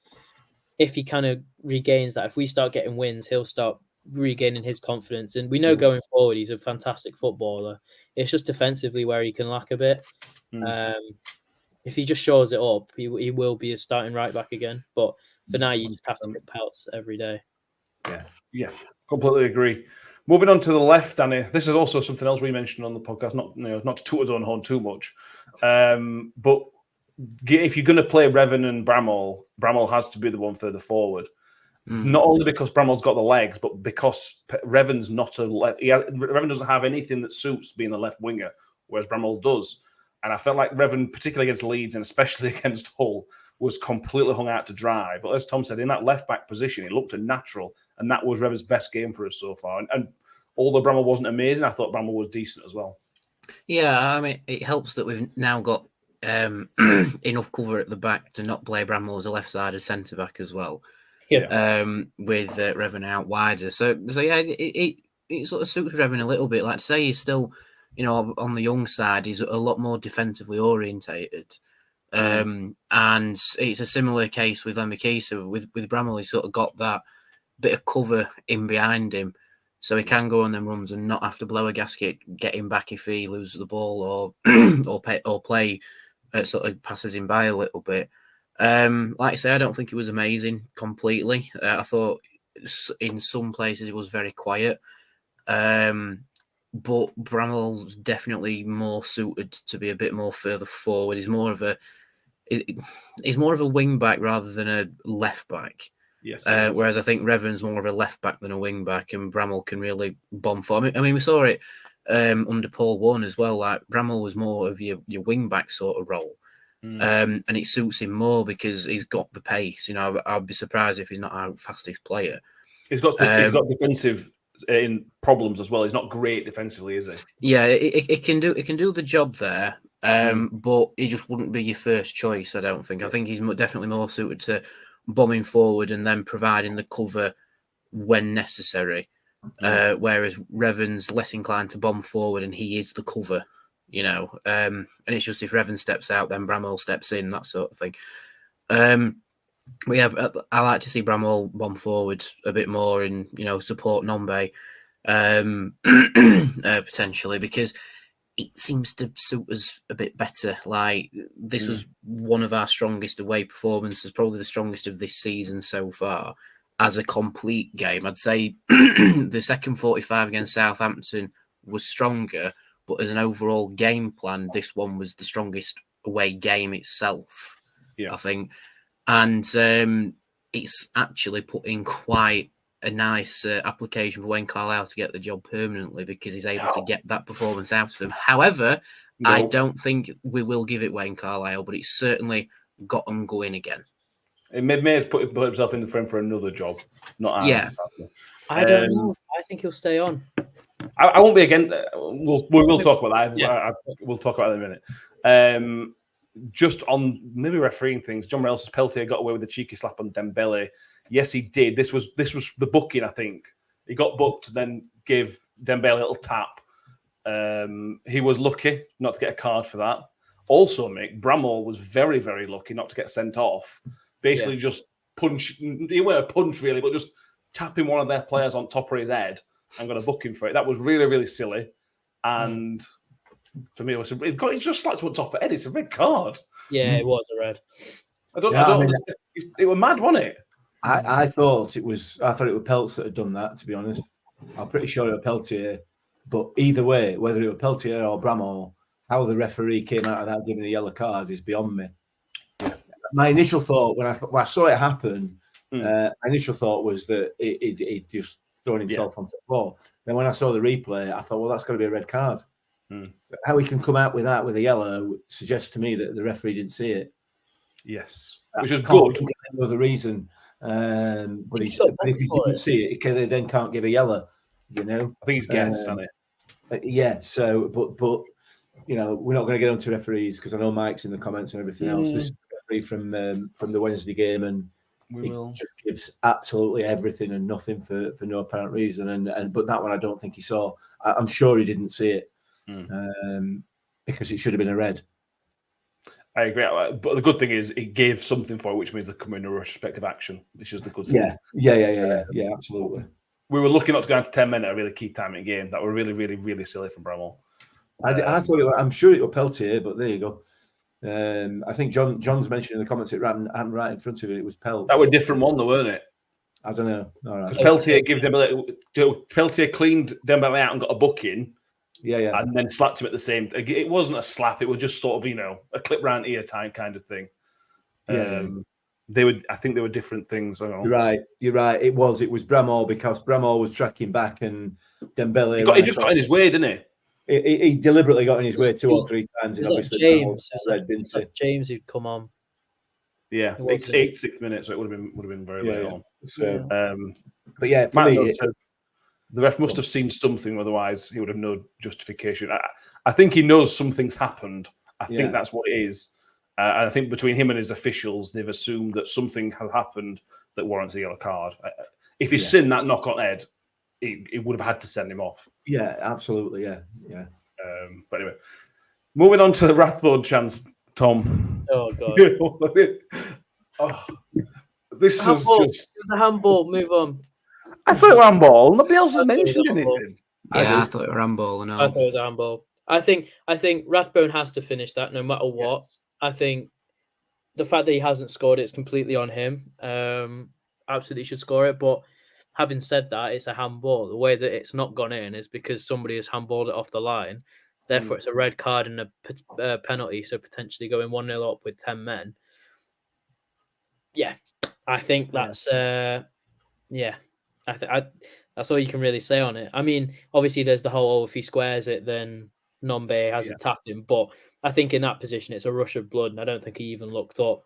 if he kind of regains that, if we start getting wins, he'll start regaining his confidence. And we know going forward, he's a fantastic footballer. It's just defensively where he can lack a bit. If he just shows it up, he will be a starting right back again. But for now, you just have to pick pelts every day. Yeah, completely agree. Moving on to the left, Danny. This is also something else we mentioned on the podcast. Not to toot his own horn too much, but if you're going to play Revan and Bramall has to be the one further forward. Not only because Bramall's got the legs, but because Revan's not Revan doesn't have anything that suits being a left winger, whereas Bramall does. And I felt like Revan, particularly against Leeds and especially against Hull, was completely hung out to dry. But as Tom said, in that left-back position, it looked a natural, and that was Revan's best game for us so far. And although Bramall wasn't amazing, I thought Bramall was decent as well. Yeah, I mean, it helps that we've now got enough cover at the back to not play Bramall as a left-sided centre-back as well. Yeah. With Revan out wider. So yeah, it sort of suits Revan a little bit. Like to say, he's still, on the young side, he's a lot more defensively orientated. And it's a similar case with Lemmy. So with Bramall, he's sort of got that bit of cover in behind him, so he can go on them runs and not have to blow a gasket, get him back if he loses the ball or play sort of passes him by a little bit. Like I say, I don't think it was amazing completely. I thought in some places it was very quiet. But Bramall's definitely more suited to be a bit more further forward. He's more of a wing back rather than a left back. Yes. Whereas I think Revan's more of a left back than a wing back, and Bramall can really bomb for. I mean, we saw it under Paul Warne as well. Like Bramall was more of your wing back sort of role. And it suits him more because he's got the pace. I'd be surprised if he's not our fastest player. He's got defensive in problems as well. He's not great defensively, is he? Yeah, it can do the job there, but he just wouldn't be your first choice. I don't think. I think he's definitely more suited to bombing forward and then providing the cover when necessary. Whereas Revan's less inclined to bomb forward, and he is the cover. And it's just if Revan steps out, then Bramall steps in, that sort of thing. But yeah, I like to see Bramall bomb forward a bit more and support Nombe potentially, because it seems to suit us a bit better. Like this was one of our strongest away performances, probably the strongest of this season so far. As a complete game, I'd say the second 45 against Southampton was stronger. But as an overall game plan, this one was the strongest away game itself, I think. And it's actually put in quite a nice application for Wayne Carlisle to get the job permanently, because he's able to get that performance out of him. However, I don't think we will give it Wayne Carlisle, but it's certainly got him going again. It may have put himself in the frame for another job, not ours. Yeah. I don't know. I think he'll stay on. I won't be again. We'll talk about that. Yeah. We'll talk about that in a minute. Just on maybe refereeing things, John Morel says Peltier got away with a cheeky slap on Dembele. Yes, he did. This was the booking, I think. He got booked, then gave Dembele a little tap. He was lucky not to get a card for that. Also, Mick, Bramall was very, very lucky not to get sent off. Basically, just punch. He wasn't a punch really, but just tapping one of their players on top of his head and got a booking for it. That was really, really silly. And for me, it's just slapped on top of head. It's a red card. Yeah, it was a red. It was mad, wasn't it? I thought it was Peltz that had done that, to be honest. I'm pretty sure it was Peltier. But either way, whether it was Peltier or Bramall, how the referee came out without giving a yellow card is beyond me. Yeah. My initial thought when I saw it happen, my initial thought was that it just thrown himself onto the floor. Then when I saw the replay, I thought, well, that's got to be a red card. How he can come out with that with a yellow suggests to me that the referee didn't see it. Yes, which is Can't good. think of any other reason. But He's got if he booked for didn't it. see it, he then can't give a yellow. You know. I think he's guessed, hasn't it? Yeah. So, but we're not going to get onto referees because I know Mike's in the comments and everything else. This is a referee from the Wednesday game, and he just gives absolutely everything and nothing for no apparent reason. And but that one I don't think he saw. I'm sure he didn't see it because it should have been a red. I agree, but the good thing is it gave something for it, which means they're coming in a retrospective action, which is the good thing. Yeah, absolutely. We were lucky not to go into 10 men at a really key time in the game. That were really, really, really silly from Bramall. I thought I'm sure it was Peltier, but there you go. I think John's mentioned in the comments it ran right in front of it. It was Pelt. That was a different one, though, weren't it? I don't know. All right. Because Peltier cleaned Dembele out and got a booking. Yeah. And then slapped him at the same. It wasn't a slap. It was just sort of a clip round ear time kind of thing. I think they were different things. I don't know. You're right. It was Bramall because Bramall was tracking back and Dembele. He just got in his way, didn't he? He deliberately got in his way 2 or 3 times. It was like James who'd come on. Yeah, 86 minutes, so it would have been very late on. So, but yeah, for me, the ref must have seen something, otherwise he would have no justification. I think he knows something's happened. I think that's what it is. And I think between him and his officials, they've assumed that something has happened that warrants a yellow card. If he's seen that knock on head, he would have had to send him off. Yeah, absolutely. Yeah. But anyway, moving on to the Rathbone chance, Tom. Oh God! This was just a handball. Move on. I thought it was handball. Nobody else has mentioned anything. Yeah, I thought it was handball. No. I thought it was a handball. I think Rathbone has to finish that no matter what. Yes. I think the fact that he hasn't scored it's completely on him. Absolutely should score it. But having said that, it's a handball. The way that it's not gone in is because somebody has handballed it off the line. Therefore, it's a red card and a penalty. So potentially going 1-0 up with 10 men. Yeah, I think that's that's all you can really say on it. I mean, obviously, there's the whole if he squares it, then Nombe has attacked him. But I think in that position, it's a rush of blood, and I don't think he even looked up.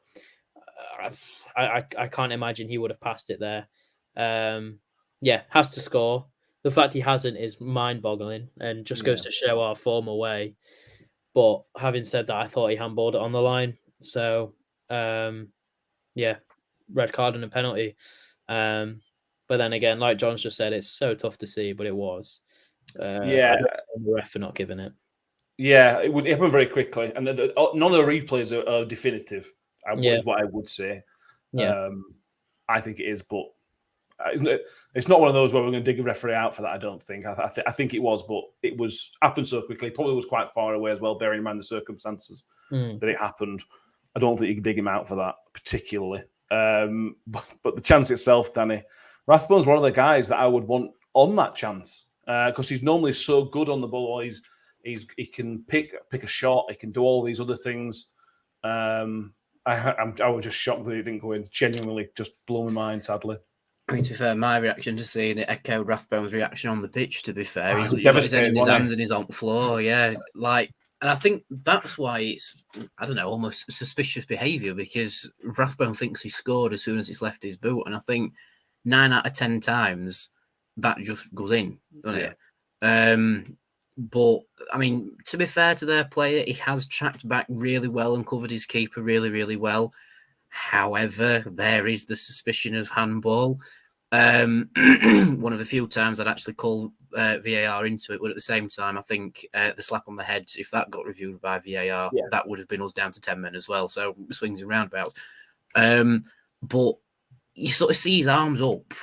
I can't imagine he would have passed it there. Has to score. The fact he hasn't is mind-boggling and just goes to show our form away. But having said that, I thought he handballed it on the line. So, red card and a penalty. But then again, like John's just said, it's so tough to see, but it was. I don't blame the ref for not giving it. Yeah, it would happen very quickly, and none of the replays are definitive. Is what I would say. Yeah, I think it is, but it's not one of those where we're going to dig a referee out for that. I don't think. I think it was, but it was happened so quickly. Probably was quite far away as well, bearing in mind the circumstances that it happened. I don't think you can dig him out for that particularly. But the chance itself, Danny, Rathbone's one of the guys that I would want on that chance because he's normally so good on the ball. He can pick a shot. He can do all these other things. I was just shocked that he didn't go in. Genuinely, just blew my mind. Sadly, I mean, to be fair, my reaction to seeing it echoed Rathbone's reaction on the pitch. To be fair, he's got his head in his hands and he's on the floor. Yeah, and I think that's why it's, I don't know, almost suspicious behaviour because Rathbone thinks he scored as soon as it's left his boot. And I think 9 out of 10 times that just goes in, doesn't it? But, I mean, to be fair to their player, he has tracked back really well and covered his keeper really, really well. However, there is the suspicion of handball. One of the few times I'd actually call VAR into it, but at the same time, I think the slap on the head, if that got reviewed by VAR, that would have been us down to 10 men as well. So swings and roundabouts. But you sort of see his arms up.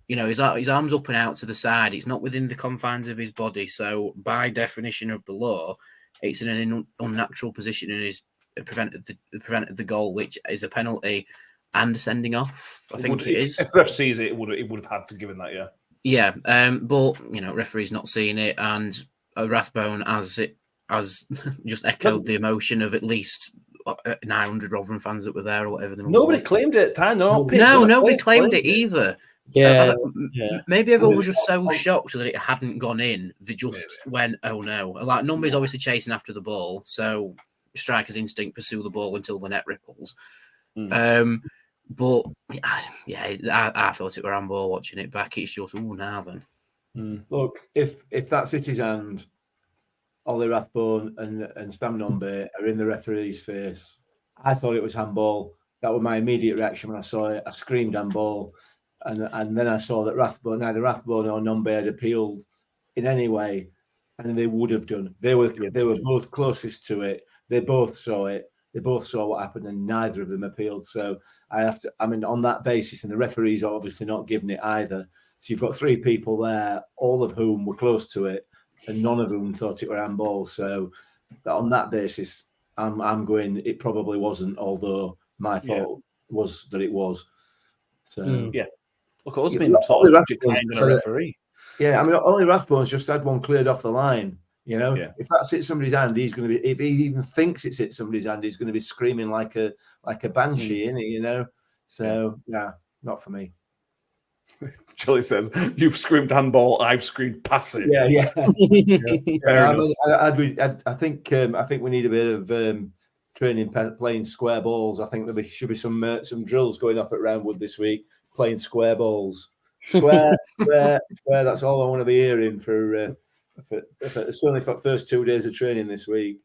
You know, his arms up and out to the side. It's not within the confines of his body. So by definition of the law, it's in an unnatural position and is prevented the goal, which is a penalty and a sending off. I think it is. If the ref sees it, it would have had to give him that, yeah. Yeah, but you know, referee's not seeing it, and Rathbone has just echoed the emotion of at least 900 Rotherham fans that were there or whatever. Nobody claimed it. Nobody claimed it either. Yeah, maybe everyone was just so shocked that it hadn't gone in. They just went, "Oh no!" Like Numby's obviously chasing after the ball, so striker's instinct pursue the ball until the net ripples. But yeah, I thought it were handball watching it back. It's just now then. Look, if that's City's hand, Ollie Rathbone and Sam Nombe are in the referee's face. I thought it was handball. That was my immediate reaction when I saw it. I screamed handball, and then I saw that neither Rathbone or Nombe had appealed in any way, and they would have done. They were both closest to it. They both saw it. They both saw what happened, and neither of them appealed. So on that basis, and the referees are obviously not giving it either. So you've got three people there, all of whom were close to it, and none of them thought it were handball. So on that basis, I'm going, it probably wasn't, although my thought was that it was. So yeah. Look, us being sort of a referee. Yeah, Ollie Rathbone's just had one cleared off the line. If that's hit somebody's hand, he's going to be. If he even thinks it's hit somebody's hand, he's going to be screaming like a banshee, isn't he? So not for me. Charlie says, "You've screamed handball. I've screamed pass it." Yeah. I think we need a bit of training playing square balls. I think there should be some drills going up at Roundwood this week playing square balls. Square. That's all I want to be hearing for certainly for the first 2 days of training this week.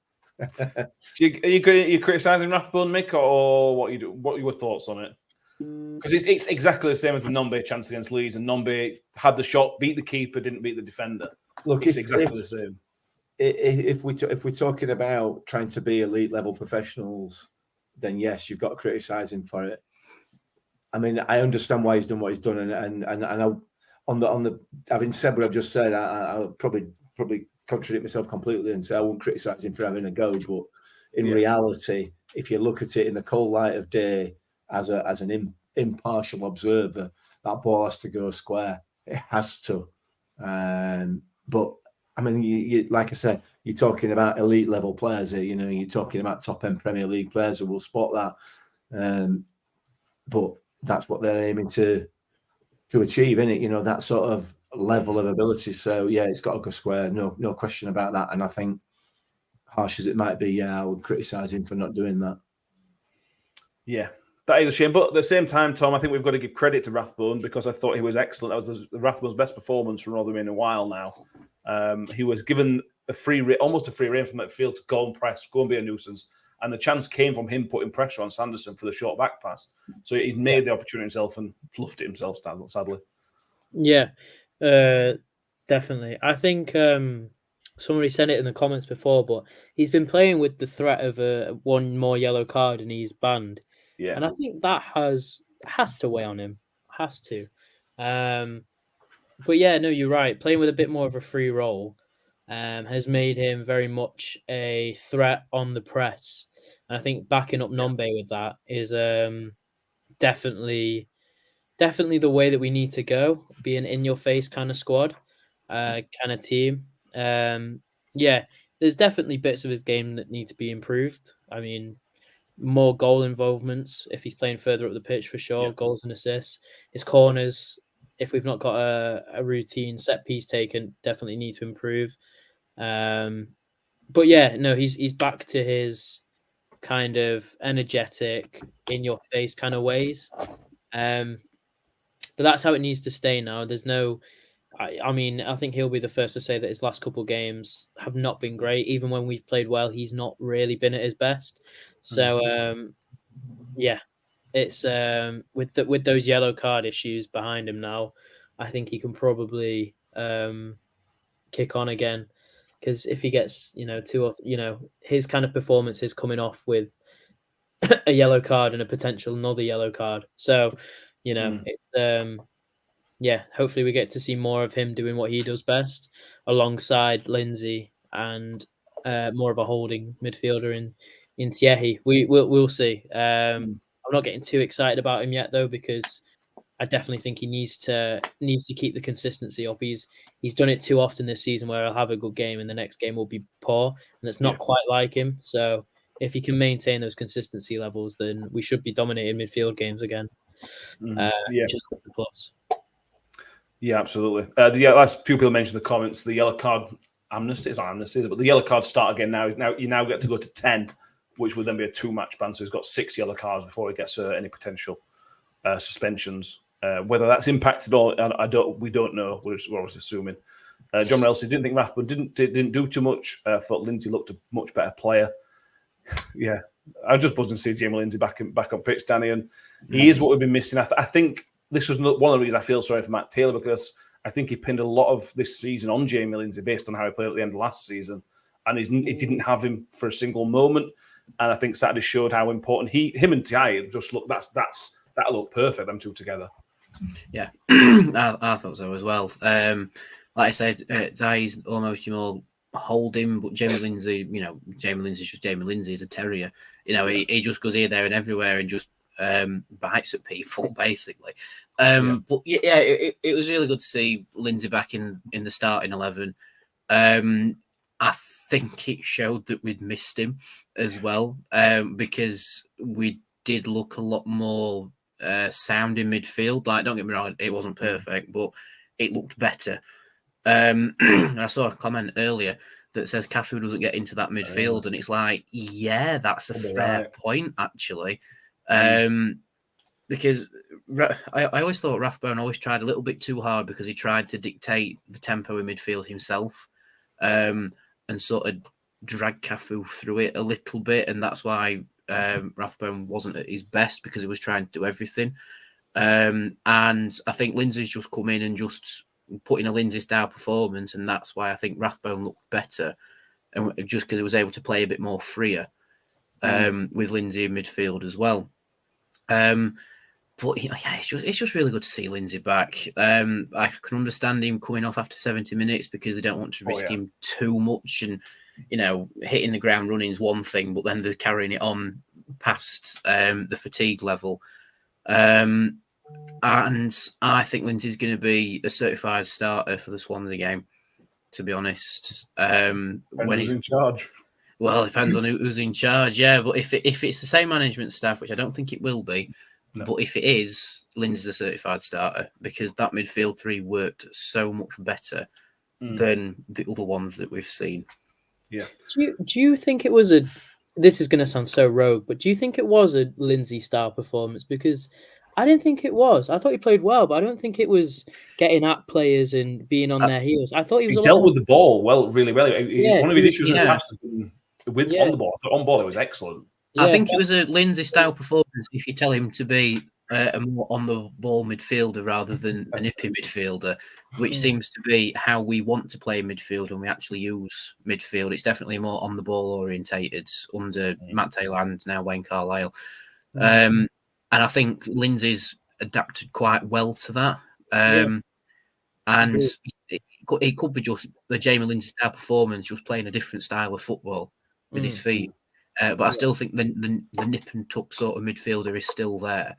Are you criticising Rathbone, Mick, or what you do? What are your thoughts on it? Because it's exactly the same as the Nombe chance against Leeds, and Nombe had the shot, beat the keeper, didn't beat the defender. Look, it's exactly the same. If we're talking about trying to be elite level professionals, then yes, you've got to criticise him for it. I understand why he's done what he's done, and on the having said what I've just said, I'll probably contradict myself completely and say I won't criticise him for having a go. But in reality, if you look at it in the cold light of day, as an impartial observer, that ball has to go square. It has to. But you like I said, you're talking about elite level players here. You're talking about top end Premier League players who will spot that. But that's what they're aiming to achieve, isn't it? That sort of level of ability. So yeah, it's got to go square. No question about that. And I think, harsh as it might be, I would criticise him for not doing that. Yeah. That is a shame, but at the same time, Tom, I think we've got to give credit to Rathbone because I thought he was excellent. That was Rathbone's best performance from Rotherham in a while now. He was given almost a free rein from midfield to go and press, go and be a nuisance, and the chance came from him putting pressure on Sanderson for the short back pass. So he made the opportunity himself and fluffed it himself, sadly. Yeah, definitely. I think somebody said it in the comments before, but he's been playing with the threat of one more yellow card and he's banned. Yeah. And I think that has to weigh on him. Has to. But yeah, no, you're right. Playing with a bit more of a free role has made him very much a threat on the press. And I think backing up Nombe with that is definitely the way that we need to go. Be an in-your-face kind of squad, kind of team. Yeah, there's definitely bits of his game that need to be improved. More goal involvements if he's playing further up the pitch for sure. Yeah. Goals and assists. His corners, if we've not got a routine set piece taken, definitely need to improve. But yeah, no, he's back to his kind of energetic, in your face kind of ways. But that's how it needs to stay now. There's no. I think he'll be the first to say that his last couple of games have not been great. Even when we've played well, he's not really been at his best. So, yeah, it's with those yellow card issues behind him now, I think he can probably kick on again. Because if he gets, his kind of performance is coming off with a yellow card and a potential another yellow card. So, it's yeah, hopefully we get to see more of him doing what he does best alongside Lindsay and more of a holding midfielder in Thierry. We'll see. I'm not getting too excited about him yet though, because I definitely think he needs to keep the consistency up. He's done it too often this season where he'll have a good game and the next game will be poor, and it's not quite like him. So if he can maintain those consistency levels, then we should be dominating midfield games again. Which is a plus. Yeah, absolutely. Last few people mentioned in the comments the yellow card amnesty. It's not amnesty, but the yellow cards start again now. Now you get to go to 10 which would then be a 2-match ban. So he's got 6 yellow cards before he gets any potential suspensions. Whether that's impacted or we don't know. We're always assuming. John Elsey didn't think Rathbone didn't do too much. Thought Lindsay looked a much better player. Yeah, I just buzzing to see Jamie Lindsay back on pitch, Danny, and he is what we've been missing. I think this was one of the reasons I feel sorry for Matt Taylor, because I think he pinned a lot of this season on Jamie Lindsay based on how he played at the end of last season, and he didn't have him for a single moment. And I think Saturday showed how important him and Ty just look. That looked perfect. Them two together. Yeah, I thought so as well. Like I said, Ty's almost hold him, but Jamie Lindsay, Jamie Lindsay's just Jamie Lindsay. He's a terrier. He just goes here, there, and everywhere, and just bites at people basically. But yeah, it was really good to see Lindsay back in the starting 11. I think it showed that we'd missed him as well, because we did look a lot more sound in midfield. Like, don't get me wrong, it wasn't perfect, but it looked better. And I saw a comment earlier that says Cafu doesn't get into that midfield, and it's like, yeah, that's a fair point actually, because I always thought Rathbone always tried a little bit too hard, because he tried to dictate the tempo in midfield himself, and sort of drag Cafu through it a little bit, and that's why Rathbone wasn't at his best, because he was trying to do everything. And I think Lindsay's just come in and just put in a Lindsay style performance, and that's why I think Rathbone looked better, and just because he was able to play a bit more freer with Lindsay in midfield as well. But it's just really good to see Lindsay back. I can understand him coming off after 70 minutes, because they don't want to risk him too much, and hitting the ground running is one thing, but then they're carrying it on past the fatigue level. And I think Lindsay's going to be a certified starter for the Swansea game, to be honest. When he's in charge. Well, it depends on who's in charge, yeah. But if it's the same management staff, which I don't think it will be, but if it is, Lindsay's a certified starter, because that midfield three worked so much better than the other ones that we've seen. Yeah. Do you think it was this is going to sound so rogue, but do you think it was a Lindsay style performance? Because I didn't think it was. I thought he played well, but I don't think it was getting at players and being on their heels. I thought he dealt with the ball really well. One of his issues on the ball. I thought on ball it was excellent. Yeah. I think it was a Lindsay style performance if you tell him to be a more on the ball midfielder rather than a nippy midfielder, which seems to be how we want to play midfield when we actually use midfield. It's definitely more on the ball orientated under Matt Taylor and now Wayne Carlisle. And I think Lindsay's adapted quite well to that. And it could be just the Jamie Lindsay style performance, just playing a different style of football with his feet. But I still think the nip and tuck sort of midfielder is still there.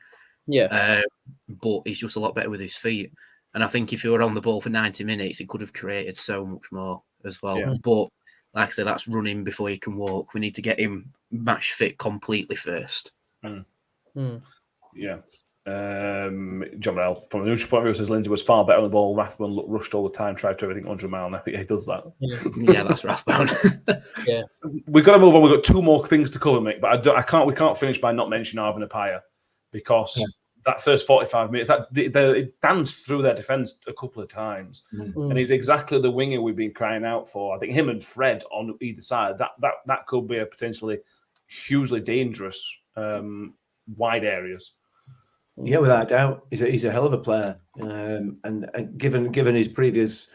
Yeah. But he's just a lot better with his feet. And I think if he were on the ball for 90 minutes, he could have created so much more as well. Yeah. But like I said, that's running before he can walk. We need to get him match fit completely first. Yeah. John Bell, from a neutral point of view, says Lindsay was far better on the ball. Rathbone looked rushed all the time, tried to everything 100 mile an hour. He does that. Yeah, that's Rathbone. Yeah. We've got to move on. We've got 2 more things to cover, Mick, but we can't finish by not mentioning Arvin Appiah, because that first 45 minutes, it danced through their defence a couple of times. And he's exactly the winger we've been crying out for. I think him and Fred on either side, that could be a potentially hugely dangerous wide areas. Yeah, without a doubt, he's a hell of a player, and given his previous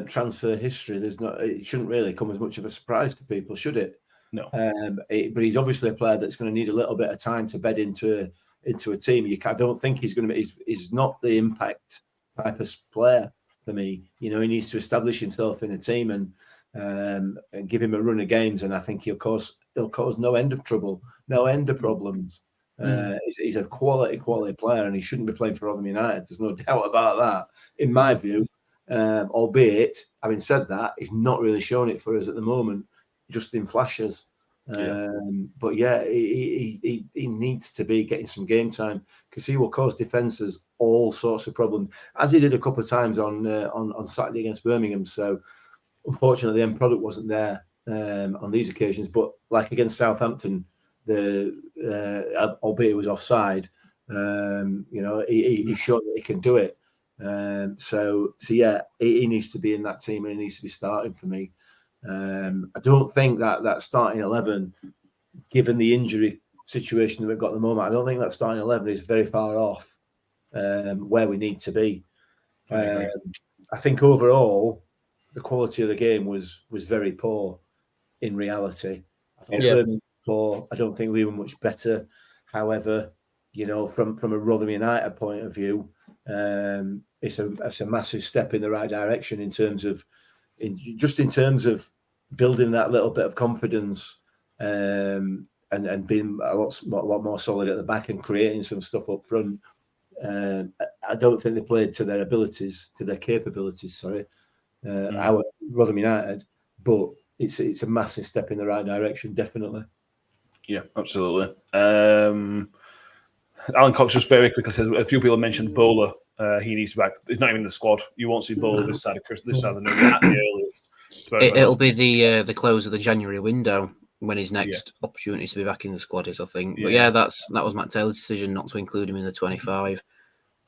transfer history, it shouldn't really come as much of a surprise to people, should it? No. But he's obviously a player that's going to need a little bit of time to bed into a team. I don't think he's going to be. He's not the impact type of player for me. He needs to establish himself in a team and give him a run of games, and I think he'll cause no end of trouble, no end of problems. He's a quality player, and he shouldn't be playing for Rotherham United. There's no doubt about that, in my view. Albeit, having said that, he's not really showing it for us at the moment, just in flashes. But yeah, he needs to be getting some game time, because he will cause defences all sorts of problems, as he did a couple of times on Saturday against Birmingham. So unfortunately, the end product wasn't there. on these occasions. But like against Southampton, albeit it was offside, he showed that he can do it. So yeah, he needs to be in that team and he needs to be starting for me. I don't think that starting 11, given the injury situation that we've got at the moment, I don't think that starting 11 is very far off where we need to be. I think overall, the quality of the game was very poor in reality. I thought Birmingham was poor. I don't think we were much better. However, from a Rotherham United point of view, it's a massive step in the right direction in terms of building that little bit of confidence and being a lot more solid at the back and creating some stuff up front. I don't think they played to their capabilities. Our Rotherham United, but it's a massive step in the right direction, definitely. Yeah, absolutely. Alan Cox just very quickly says a few people mentioned Bowler. He needs to be back. He's not even in the squad. You won't see Bowler this side of the New Year at the earliest. It'll be the close of the January window when his next opportunity to be back in the squad is, I think. But that was Matt Taylor's decision not to include him in the 25.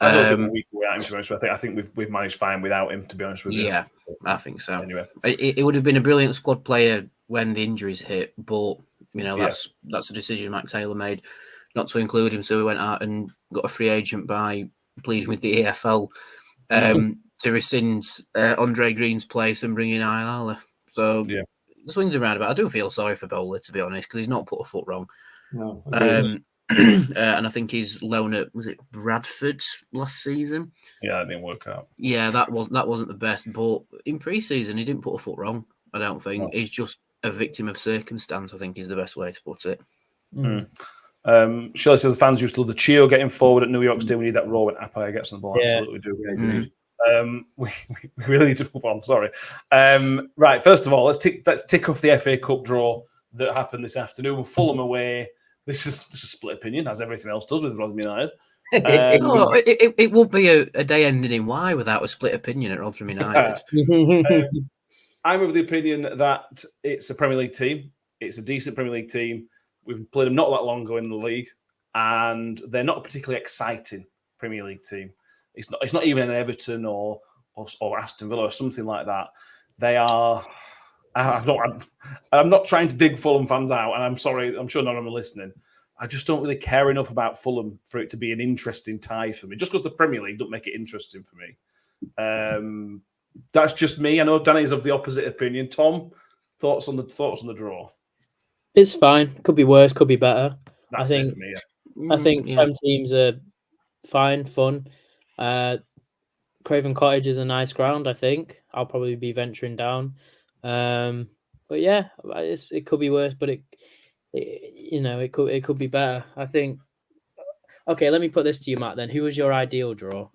I don't think we're weak without him, to be honest with you. I think we've managed fine without him, to be honest with you. Yeah, I think so. Anyway, it would have been a brilliant squad player when the injuries hit, but that's a decision Matt Taylor made not to include him. So we went out and got a free agent by pleading with the EFL to rescind Andre Green's place and bring in Ayala. So the swings around about. I do feel sorry for Bowler, to be honest, because he's not put a foot wrong. No, and I think his loan at Bradford last season. Yeah, that didn't work out. Yeah, that wasn't the best. But in pre-season, he didn't put a foot wrong. I don't think he's just a victim of circumstance. I think is the best way to put it. Shirley says the fans used to love the cheer getting forward at New York State. We need that raw when Apaya gets on the ball. Yeah. Absolutely do. We really need to move on. Sorry. Right. First of all, let's tick off the FA Cup draw that happened this afternoon. Fulham away. This is a split opinion, as everything else does with Rotherham United. It won't be a day ending in Y without a split opinion at Rotherham United. I'm of the opinion that it's a Premier League team. It's a decent Premier League team. We've played them not that long ago in the league, and they're not a particularly exciting Premier League team. It's not even an Everton or Aston Villa or something like that. They are. I'm not trying to dig Fulham fans out, and I'm sorry. I'm sure none of them are listening. I just don't really care enough about Fulham for it to be an interesting tie for me. Just because the Premier League don't make it interesting for me. That's just me. I know Danny's of the opposite opinion. Tom, thoughts on the draw? It's fine. Could be worse. Could be better. That's I think. It for me, I think Prem teams are fine, fun. Craven Cottage is a nice ground. I think I'll probably be venturing down. But yeah, it could be worse, but it could be better. I think. Okay, let me put this to you, Matt. Then, who was your ideal draw?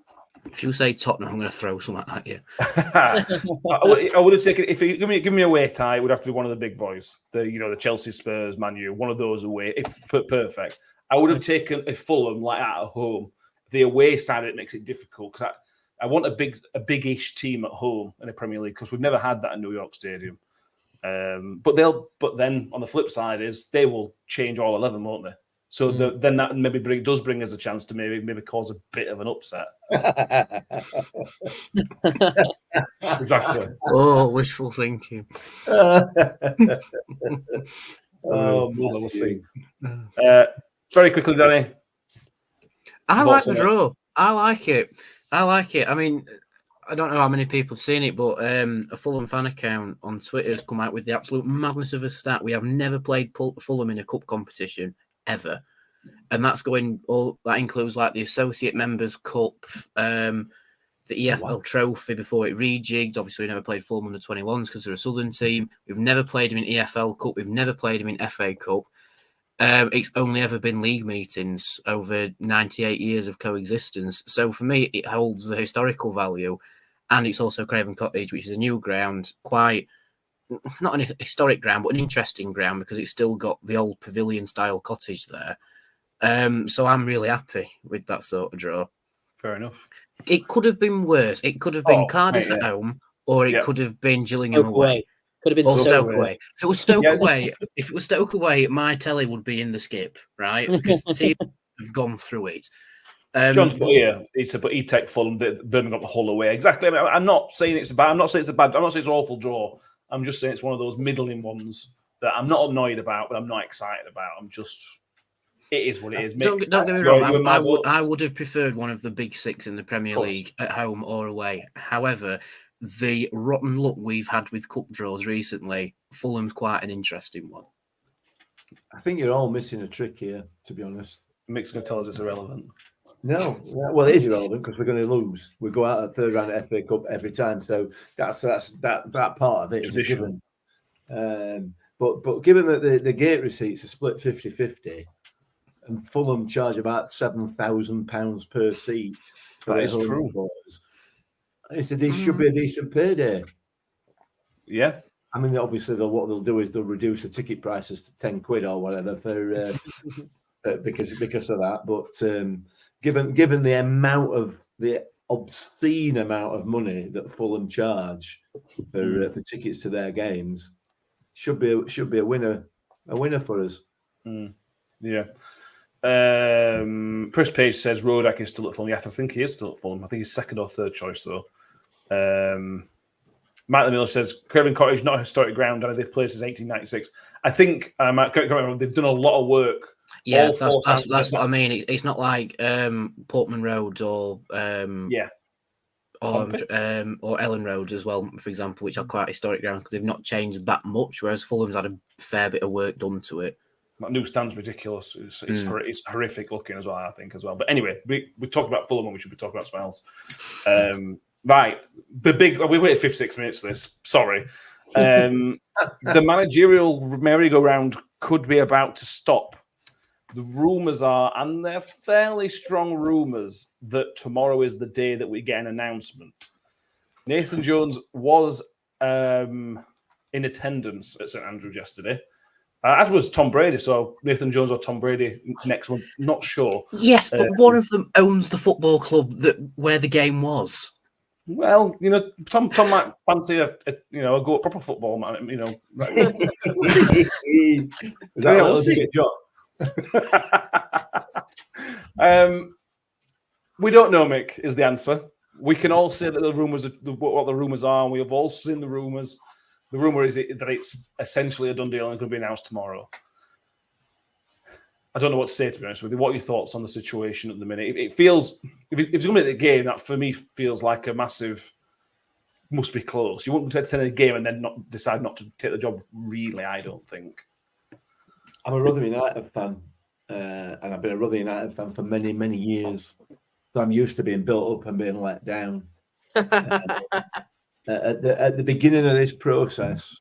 If you say Tottenham, I'm going to throw something at you. I would have taken if you give me a away tie. It would have to be one of the big boys, the Chelsea, Spurs, Man U, one of those away. If perfect, I would have taken a Fulham like at home. The away side it makes it difficult because I want a big-ish team at home in the Premier League because we've never had that in New York Stadium. But then on the flip side is they will change all 11, won't they? So then that maybe does bring us a chance to maybe cause a bit of an upset. Exactly. Oh, wishful thinking. We'll see. Very quickly, Danny. I like the draw. I like it. I mean, I don't know how many people have seen it, but a Fulham fan account on Twitter has come out with the absolute madness of a stat. We have never played Fulham in a cup competition ever, and that includes like the Associate Members Cup, the EFL Trophy before it rejigged. Obviously, we never played Fulham under 21s because they're a Southern team. We've never played them in EFL Cup. We've never played them in FA Cup. It's only ever been league meetings over 98 years of coexistence. So for me, it holds the historical value, and it's also Craven Cottage, which is a new ground, quite not an historic ground, but an interesting ground because it's still got the old pavilion-style cottage there. So I'm really happy with that sort of draw. Fair enough. It could have been worse. It could have been Cardiff at home, or it could have been Gillingham away. Could have been Or Stoke. Stoke away. If it was Stoke Yeah. away, my telly would be in the skip, right? Because the team have gone through it. John's put here. He'd take Fulham. Birmingham got the Hull away. Exactly. I mean, I'm not saying it's bad. I'm not saying it's a bad. I'm not saying it's an awful draw. I'm just saying it's one of those middling ones that I'm not annoyed about, but I'm not excited about. It is what it is. Don't get me wrong. I would have preferred one of the big six in the Premier League at home or away. However, the rotten luck we've had with cup draws recently, Fulham's quite an interesting one. I think you're all missing a trick here, to be honest. Mick's going to tell us it's irrelevant. No, well, it is irrelevant because we're going to lose. We go out at third round of FA Cup every time, so that's that part of it is a given. But given that the gate receipts are split 50-50, and Fulham charge about £7,000 per seat, that is true. Supporters, it should be a decent payday. Yeah. I mean, obviously, what they'll do is they'll reduce the ticket prices to £10 or whatever for because of that. But given the obscene amount of money that Fulham charge for tickets to their games, should be a winner for us. Yeah. Chris Page says Rodak is still at Fulham. Yes, I think he is still at Fulham. I think he's second or third choice though. Matt Miller says Craven Cottage not a historic ground, and they've played since 1896. I think they've done a lot of work. Yeah, that's what I mean. It's not like Portman Road or Ellen Road as well, for example, which are quite historic grounds because they've not changed that much. Whereas Fulham's had a fair bit of work done to it. That new stand's ridiculous. It's horrific looking as well, I think, as well. But anyway, we talk about Fulham and we should be talking about something else. Right. We waited 56 minutes for this. Sorry. The managerial merry-go-round could be about to stop. The rumours are, and they're fairly strong rumours, that tomorrow is the day that we get an announcement. Nathan Jones was in attendance at St Andrews yesterday. As was Tom Brady, so Nathan Jones or Tom Brady next month, not sure. Yes, but one of them owns the football club where the game was. Well, Tom might fancy a go at proper football, man. We don't know, Mick, is the answer. We can all say that what the rumours are, and we have all seen the rumours. The rumour is that it's essentially a done deal and going to be announced tomorrow. I don't know what to say, to be honest with you. What are your thoughts on the situation at the minute? It feels, if it's going to be the game, that for me feels like a massive, must be close. You wouldn't attend a game and then not decide not to take the job, really, I don't think. I'm a Rotherham United fan, and I've been a Rotherham United fan for many, many years. So I'm used to being built up and being let down. At the beginning of this process,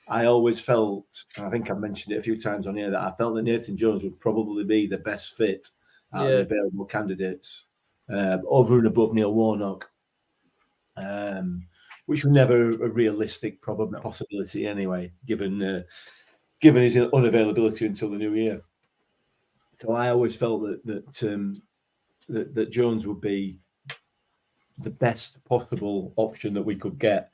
I always felt, and I think I've mentioned it a few times on here, that I felt that Nathan Jones would probably be the best fit out of the available candidates, over and above Neil Warnock, which was never a realistic possibility anyway, given his unavailability until the new year. So I always felt that Jones would be the best possible option that we could get.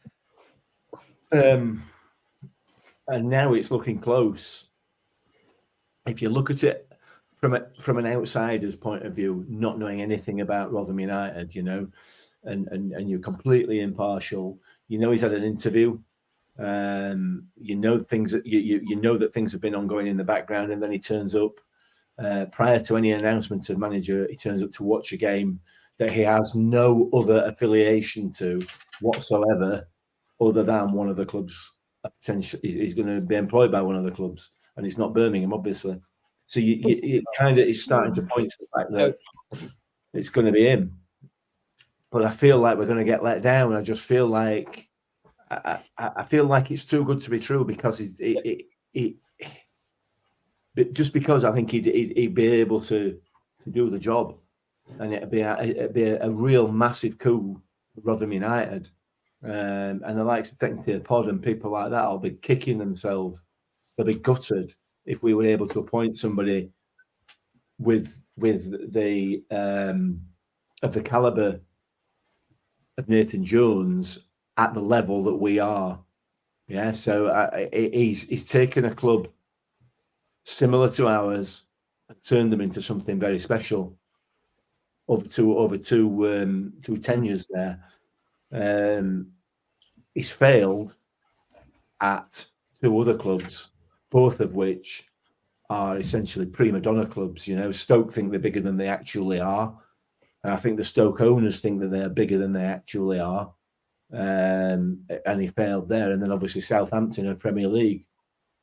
And now it's looking close. If you look at it from an outsider's point of view, not knowing anything about Rotherham United, and you're completely impartial. He's had an interview. Things that you know that things have been ongoing in the background, and then he turns up prior to any announcement of manager. He turns up to watch a game that he has no other affiliation to whatsoever, other than one of the clubs. Potentially, he's going to be employed by one of the clubs, and it's not Birmingham, obviously. So it kind of is starting to point to the fact that it's going to be him. But I feel like we're going to get let down. I just feel like I feel like it's too good to be true, because just because I think he'd be able to do the job, and it'd be a real massive coup for Rotherham United. And the likes of Technically Pod and people like that will be kicking themselves. They'll be gutted if we were able to appoint somebody with the of the caliber of Nathan Jones at the level that we are Yeah, so he's taken a club similar to ours and turned them into something very special over two tenures there. He's failed at two other clubs, both of which are essentially prima donna clubs. You know, Stoke think they're bigger than they actually are, and I think the Stoke owners think that they're bigger than they actually are. And he failed there, and then obviously Southampton are Premier League.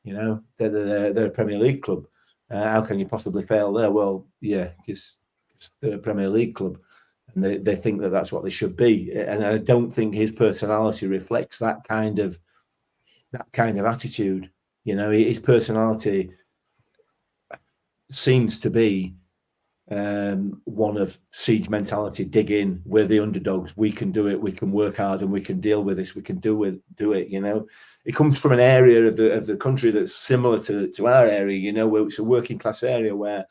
You know, they're a Premier League club. How can you possibly fail there? Well, yeah, because they're a Premier League club, and they think that that's what they should be. And I don't think his personality reflects that kind of attitude. You know, his personality seems to be one of siege mentality. Dig in, we're the underdogs, we can do it, we can work hard, and we can deal with this, we can do it. You know, it comes from an area of the country that's similar to our area. You know, where it's a working class area where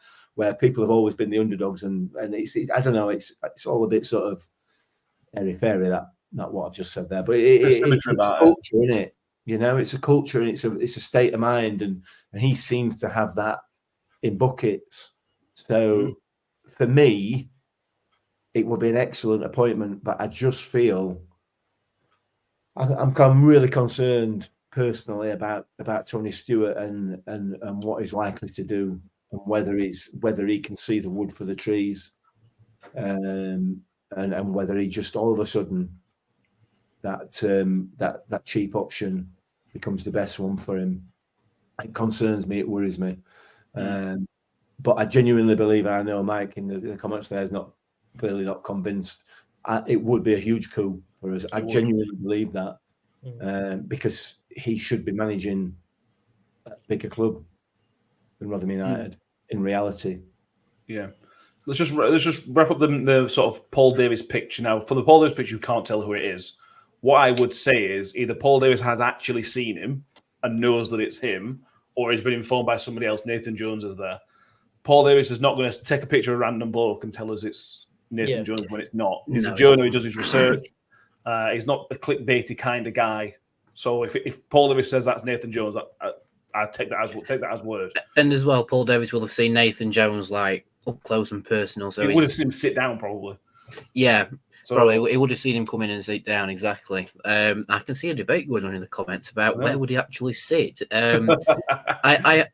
people have always been the underdogs, and it's I don't know, it's all a bit sort of airy fairy, that what I've just said there, but it's a culture, isn't it? You know, it's a culture, and it's a state of mind, and he seems to have that in buckets. So for me, it would be an excellent appointment, but I just feel I'm really concerned personally about Tony Stewart and what he's likely to do, and whether he can see the wood for the trees, and whether he just all of a sudden that cheap option becomes the best one for him. It concerns me. It worries me. But I genuinely believe, and I know Mike in the comments there is clearly not convinced. It would be a huge coup for us. I genuinely believe that, because he should be managing a bigger club than Rotherham United in reality. Yeah. Let's just wrap up the sort of Paul Davis picture now. For the Paul Davis picture, you can't tell who it is. What I would say is either Paul Davis has actually seen him and knows that it's him, or he's been informed by somebody else. Nathan Jones is there. Paul Davis is not going to take a picture of a random bloke and tell us it's Nathan Jones when it's not. He's a journalist who does his research. He's not a clickbaity kind of guy. So if Paul Davis says that's Nathan Jones, I take that as word. And as well, Paul Davis will have seen Nathan Jones like up close and personal. So he would have seen him sit down probably. Yeah. So, probably he would have seen him come in and sit down. Exactly. I can see a debate going on in the comments about where would he actually sit. I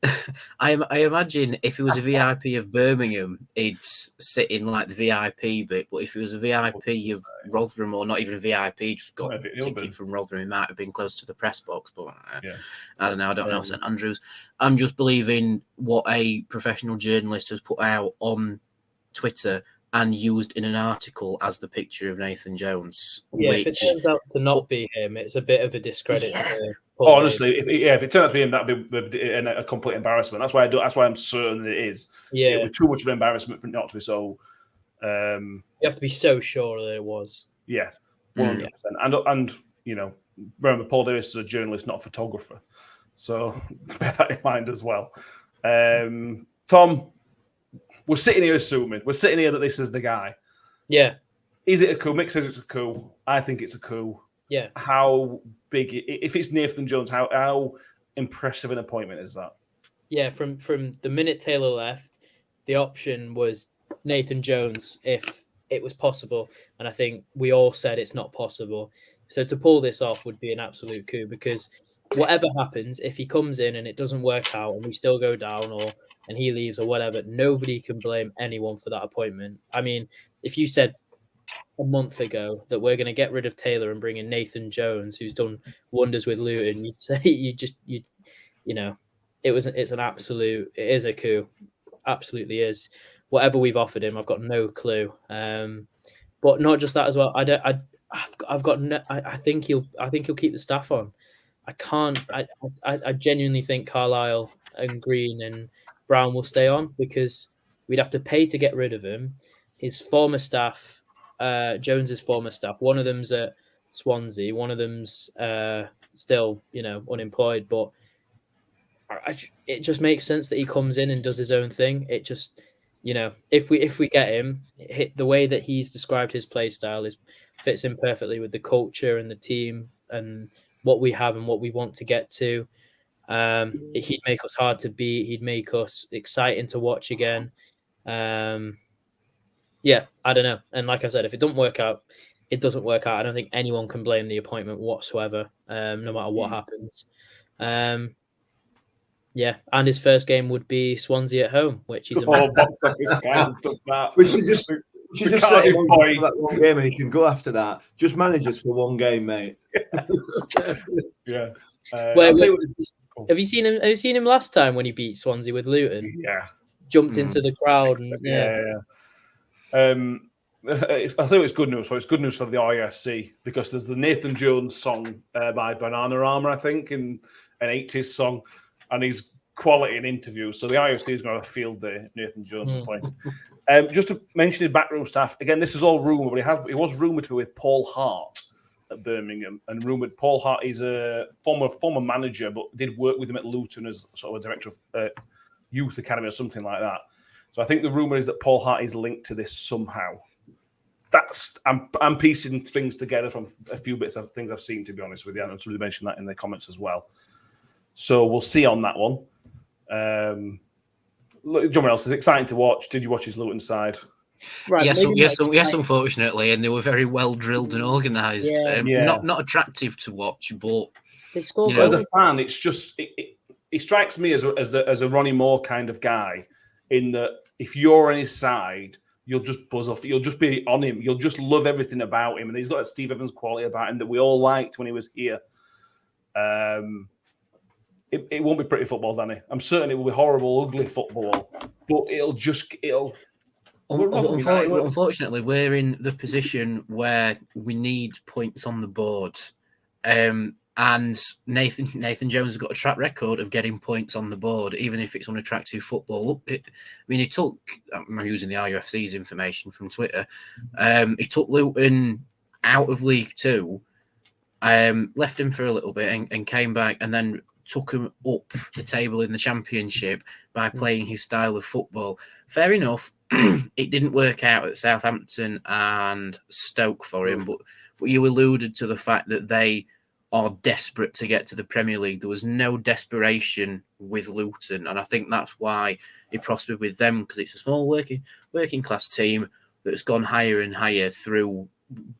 imagine if he was a VIP of Birmingham, he'd sit in like the VIP bit. But if he was a VIP of Rotherham, or not even a VIP, just got a ticket from Rotherham, he might have been close to the press box. But I don't know. I don't know St Andrews. I'm just believing what a professional journalist has put out on Twitter and used in an article as the picture of Nathan Jones. Yeah, if it turns out to not be him, it's a bit of a discredit. To honestly, if it turns out to be him, that'd be a complete embarrassment. That's why I'm certain that it is. Yeah, it would be too much of an embarrassment for it not to be so. You have to be so sure that it was. Yeah, 100%. And you know, remember, Paul Davis is a journalist, not a photographer, so bear that in mind as well. Tom. We're sitting here assuming. We're sitting here that this is the guy. Yeah. Is it a coup? Mick says it's a coup. I think it's a coup. Yeah. How big? If it's Nathan Jones, how impressive an appointment is that? Yeah. From the minute Taylor left, the option was Nathan Jones if it was possible, and I think we all said it's not possible. So to pull this off would be an absolute coup, because whatever happens, if he comes in and it doesn't work out and we still go down, and he leaves or whatever, nobody can blame anyone for that appointment. I mean, if you said a month ago that we're going to get rid of Taylor and bring in Nathan Jones, who's done wonders with Luton, you'd say it is a coup. Absolutely is. Whatever we've offered him, I've got no clue. But not just that as well. I think he'll keep the staff on. I genuinely think Carlisle and Green and Brown will stay on, because we'd have to pay to get rid of him. His former staff, Jones's former staff, one of them's at Swansea, one of them's still, unemployed. But it just makes sense that he comes in and does his own thing. It just, if we get him, the way that he's described his play style fits in perfectly with the culture and the team and what we have and what we want to get to. He'd make us hard to beat. He'd make us exciting to watch again. Yeah, I don't know. And like I said, if it doesn't work out, it doesn't work out. I don't think anyone can blame the appointment whatsoever, no matter what happens. Yeah, and his first game would be Swansea at home, which he's a box office kind of stuff that. We should just say that one game, and he can go after that. Just manage us for one game, mate. Yeah. Have you seen him? Have you seen him last time when he beat Swansea with Luton? Yeah. Jumped into the crowd and I think it's good news. So it's good news for the IFC because there's the Nathan Jones song by Banana Armour, I think, in an 80s song, and he's quality in interviews. So the IFC is going to have a field day. Nathan Jones is playing. Just to mention his backroom staff again. This is all rumor, but he was rumored to be with Paul Hart at Birmingham, and rumored Paul Hart is a former manager, but did work with him at Luton as sort of a director of youth academy or something like that. So I think the rumor is that Paul Hart is linked to this somehow. I'm piecing things together from a few bits of things I've seen, to be honest with you, and somebody mentioned that in the comments as well. So we'll see on that one. John else is exciting to watch. Did you watch his Luton side? Right, yes, unfortunately, and they were very well drilled and organised. Not attractive to watch, but they scored. As a fan, it's just he strikes me as a Ronnie Moore kind of guy, in that if you're on his side, you'll just buzz off. You'll just be on him. You'll just love everything about him, and he's got a Steve Evans quality about him that we all liked when he was here. It won't be pretty football, Danny. I'm certain it will be horrible, ugly football, but it'll. Unfortunately, we're in the position where we need points on the board, and Nathan Jones has got a track record of getting points on the board, even if it's unattractive football. He took. I'm using the IUFC's information from Twitter. He took Luton out of League Two, left him for a little bit, and came back, and then took him up the table in the Championship by playing his style of football. Fair enough. It didn't work out at Southampton and Stoke for him, but you alluded to the fact that they are desperate to get to the Premier League. There was no desperation with Luton, and I think that's why he prospered with them, because it's a small working class team that's gone higher and higher through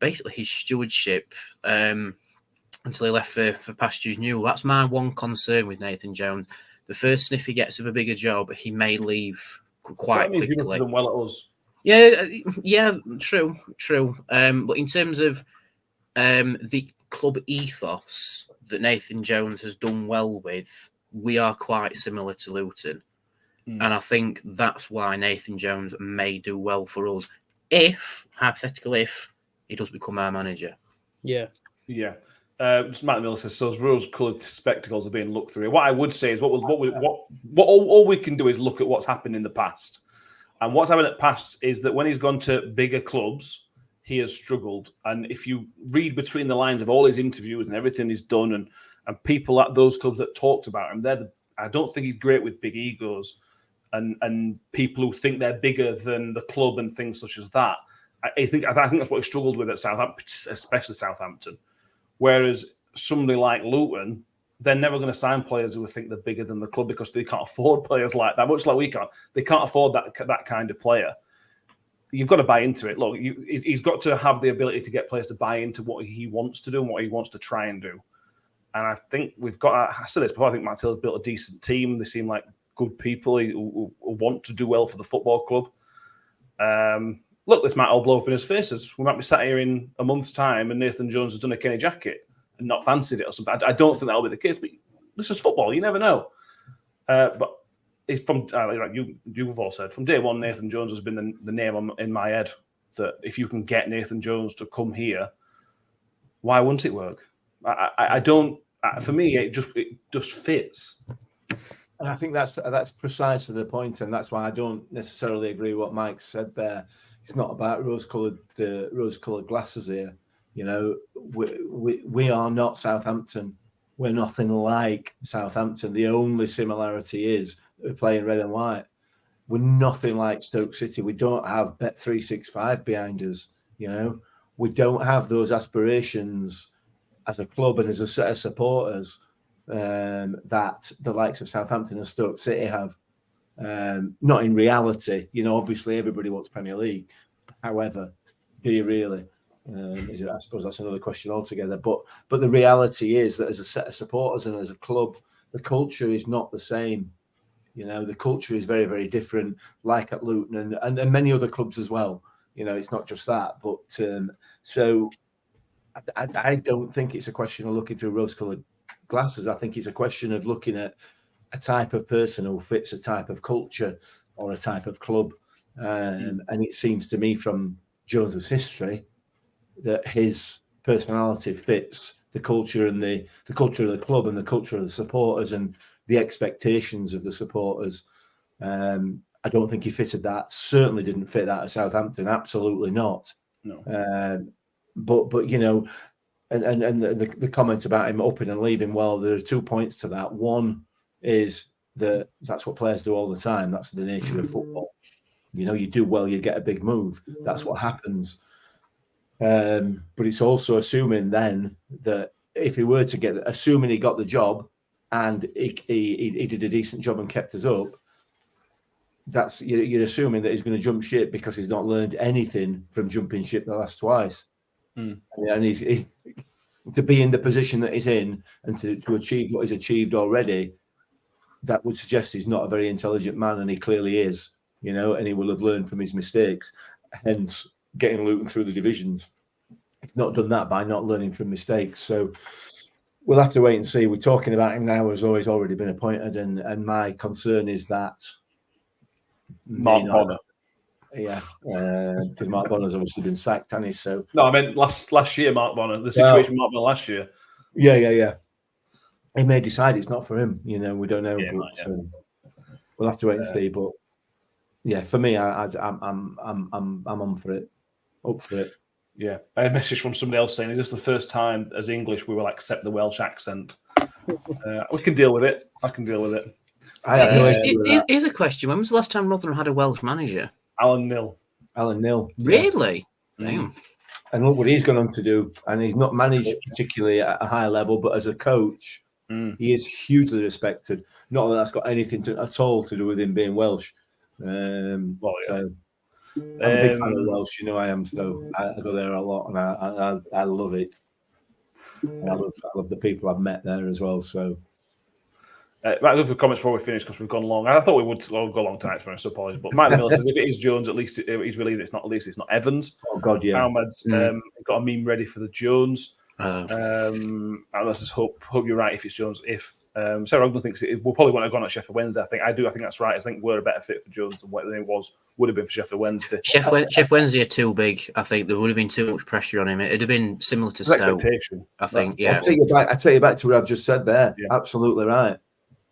basically his stewardship until he left for pastures new. That's my one concern with Nathan Jones. The first sniff he gets of a bigger job, he may leave quite quickly. He's done well at us. Yeah, true. But in terms of the club ethos that Nathan Jones has done well with, we are quite similar to Luton. And I think that's why Nathan Jones may do well for us hypothetically, if he does become our manager. Yeah. Matt Miller says, so rose-coloured spectacles are being looked through. What I would say is all we can do is look at what's happened in the past. And what's happened in the past is that when he's gone to bigger clubs, he has struggled. And if you read between the lines of all his interviews and everything he's done, and people at those clubs that talked about him, I don't think he's great with big egos and people who think they're bigger than the club and things such as that. I think that's what he struggled with at Southampton, especially Southampton. Whereas somebody like Luton, they're never going to sign players who think they're bigger than the club because they can't afford players like that, much like we can't. They can't afford that kind of player. You've got to buy into it. Look, he's got to have the ability to get players to buy into what he wants to do and what he wants to try and do. And I think we've got, I said this before, I think Matt Taylor's built a decent team. They seem like good people who want to do well for the football club. Look, this might all blow up in his faces. We might be sat here in a month's time and Nathan Jones has done a Kenny jacket and not fancied it or something. I don't think that'll be the case, but this is football. You never know. But it's from like you've all said, from day one, Nathan Jones has been the name in my head, that if you can get Nathan Jones to come here, why wouldn't it work? I don't. For me, it just fits. And I think that's precisely the point, and that's why I don't necessarily agree with what Mike said there. It's not about rose-coloured glasses here. You know, we are not Southampton. We're nothing like Southampton. The only similarity is we're playing red and white. We're nothing like Stoke City. We don't have Bet365 behind us. You know, we don't have those aspirations as a club and as a set of supporters that the likes of Southampton and Stoke City have. Not in reality, obviously everybody wants Premier League. However, do you really? I suppose that's another question altogether. But the reality is that as a set of supporters and as a club, the culture is not the same. The culture is very, very different, like at Luton and many other clubs as well. It's not just that. But so I don't think it's a question of looking through rose-coloured glasses. I think it's a question of looking at a type of person who fits a type of culture or a type of club. And it seems to me from Jones's history that his personality fits the culture and the culture of the club and the culture of the supporters and the expectations of the supporters. I don't think he fitted that. Certainly didn't fit that at Southampton. Absolutely not. No. But and the comment about him upping and leaving, well, there are 2 points to that. One is that's what players do all the time. That's the nature of football. You do well, you get a big move. That's what happens. But it's also assuming then that if he were to assuming he got the job and he did a decent job and kept us up, that's you're assuming that he's going to jump ship because he's not learned anything from jumping ship the last twice. And to be in the position that he's in and to achieve what he's achieved already, that would suggest he's not a very intelligent man, and he clearly is, and he will have learned from his mistakes. Hence, getting Luton through the divisions. He's not done that by not learning from mistakes. So we'll have to wait and see. We're talking about him now as though he's already been appointed, and my concern is that Mark Bonner. Yeah, because Mark Bonner's obviously been sacked, hasn't he? So no, I meant last year, Mark Bonner. The situation with Mark Bonner last year. Yeah. He may decide it's not for him. We don't know. Yeah, but we'll have to wait and see. But yeah, for me, I'm on for it. Up for it. Yeah, I had a message from somebody else saying, "Is this the first time as English we will accept the Welsh accent?" We can deal with it. I can deal with it. I have no issue with that. Here's a question: when was the last time Rotherham had a Welsh manager? Alan Nill. Really? Yeah. And look what he's gone on to do. And he's not managed particularly at a high level, but as a coach, he is hugely respected. Not that that's got anything at all to do with him being Welsh. So I'm a big fan of Welsh. I am. So I go there a lot, and I love it. And I love the people I've met there as well. So. Right, look for comments before we finish because we've gone long. I thought we would go long tonight, so apologies. But Mike Miller says if it is Jones, at least he's relieved it's not Evans. Oh God, yeah. Ahmed's got a meme ready for the Jones. And let's just hope you're right if it's Jones. If Sarah Ogden thinks we'll probably want to go on at Sheffield Wednesday. I think that's right. I think we're a better fit for Jones than what it would have been for Sheffield Wednesday. Sheffield Wednesday are too big. I think there would have been too much pressure on him. It'd have been similar to Stoke. I think. Yeah. I take you back to what I've just said there. Yeah. Absolutely right.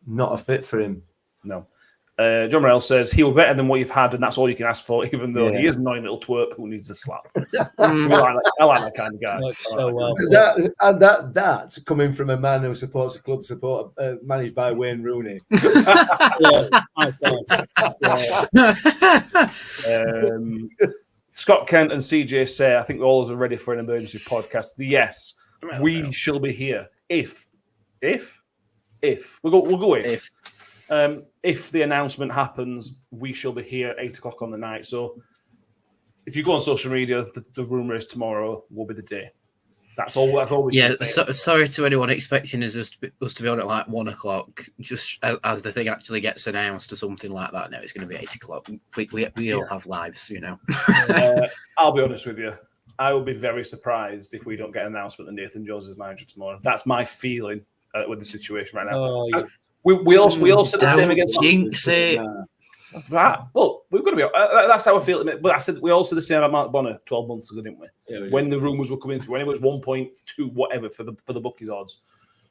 Not a fit for him. No. John Morrell says he will better than what you've had, and that's all you can ask for, even though he is a annoying little twerp who needs a slap. I like that kind of guy. That's coming from a man who supports a club managed by Wayne Rooney. Scott Kent and CJ say, I think all of us are ready for an emergency podcast. Yes, we shall be here if we'll go if the announcement happens, we shall be here at 8:00 on the night. So if you go on social media, the rumor is tomorrow will be the day. That's all we can say. Sorry to anyone expecting us to be on at like 1:00, just as the thing actually gets announced or something like that. No, it's going to be 8:00. We all have lives, I'll be honest with you. I will be very surprised if we don't get an announcement that Nathan Jones is manager tomorrow. That's my feeling with the situation right now. We all said the same against jinx it. Well, we've got to be. That's how I feel. But I said we all said the same about Mark Bonner 12 months ago, didn't we? Yeah, when the rumours were coming through, when it was 1.2 whatever for the bookies odds.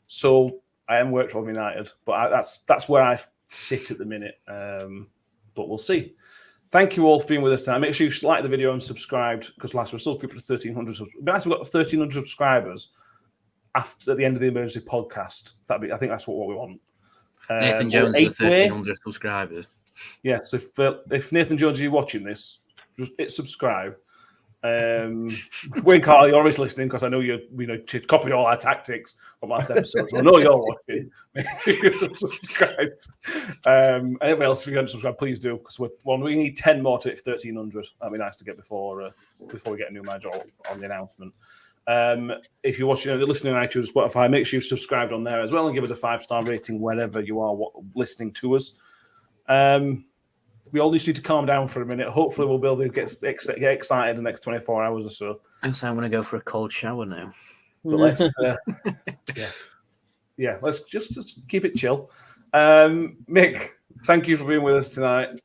So I am worked for United, but that's where I sit at the minute. But we'll see. Thank you all for being with us tonight. Make sure you like the video and subscribed because we're still keeping to 1,300. We've got 1,300 subscribers at the end of the emergency podcast. I think that's what we want. Nathan Jones has 1,300 subscribers. Yes, if Nathan Jones, are you watching this, just hit subscribe. Wayne Carl, you're always listening because I know you copied all our tactics from last episode, so I know you're watching. Make sure you're subscribed. Anybody else, if you haven't subscribed, please do, because we need 10 more to hit 1,300. That'd be nice to get before we get a new manager on the announcement. If you're watching, listening on iTunes, Spotify, make sure you're subscribed on there as well and give us a 5-star rating wherever you are listening to us. We all just need to calm down for a minute. Hopefully, we'll be able to get excited in the next 24 hours or so. I'm going to go for a cold shower now. But let's, let's just keep it chill. Mick, thank you for being with us tonight.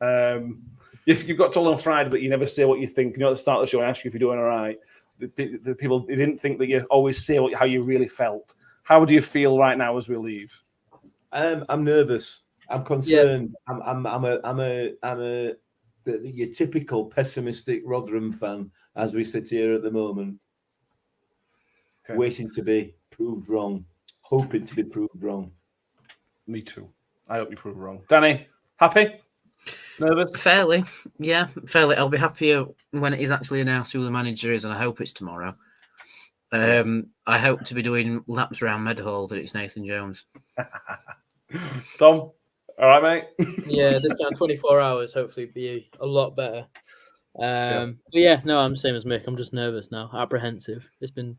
You've got told on Friday that you never say what you think. You know, at the start of the show, I asked you if you're doing all right. The people didn't think that you always say how you really felt. How do you feel right now as we leave? I'm nervous. I'm concerned. Yeah. Your typical pessimistic Rotherham fan as we sit here at the moment, waiting to be proved wrong, hoping to be proved wrong. Me too. I hope you prove wrong. Danny, happy? Nervous? Fairly, yeah, fairly. I'll be happier when it is actually announced who the manager is, and I hope it's tomorrow. I hope to be doing laps around Meadowhall that it's Nathan Jones. Tom, all right, mate? Yeah, this time 24 hours, hopefully be a lot better. But yeah, no, I'm the same as Mick. I'm just nervous now, apprehensive. It's been,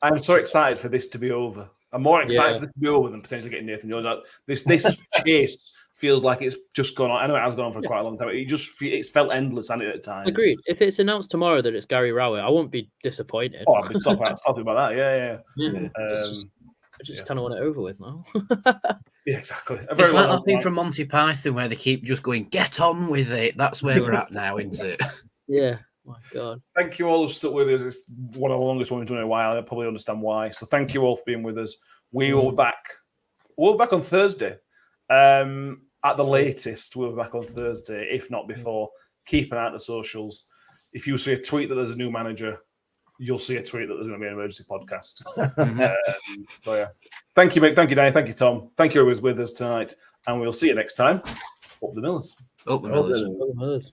I'm so excited for this to be over. I'm more excited for this to be over than potentially getting Nathan Jones out. This chase feels like it's just gone on. I know it has gone on for quite a long time. It's felt endless, and at times. Agreed. If it's announced tomorrow that it's Gary Rowett, I won't be disappointed. Oh, I'll be talking about that. Yeah. I just kind of want it over with now. Yeah, exactly. It's like that thing from Monty Python where they keep just going, get on with it. That's where we're at now, isn't it? Yeah. My God. Thank you all who've stuck with us. It's one of the longest ones we've done in a while. I probably understand why. So thank you all for being with us. We will be back. We'll be back on Thursday. At the latest, we'll be back on Thursday, if not before. Keep an eye on the socials. If you see a tweet that there's a new manager, you'll see a tweet that there's going to be an emergency podcast. So yeah. Thank you, Mick. Thank you, Danny. Thank you, Tom. Thank you who was with us tonight. And we'll see you next time. Up the Millers. Up the Millers.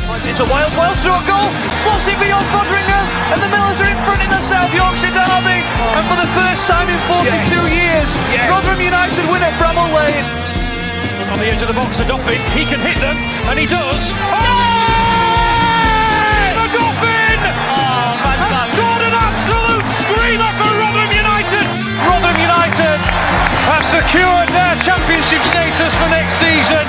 Slides into Wales through a goal, slots it beyond Fodringham, and the Millers are in front in the South Yorkshire derby. And for the first time in 42 years, Rotherham United win at Bramall Lane. On the edge of the box for Duffy, he can hit them, and he does. The Dolphin has scored an absolute screamer for Rotherham United. Rotherham United have secured their championship status for next season.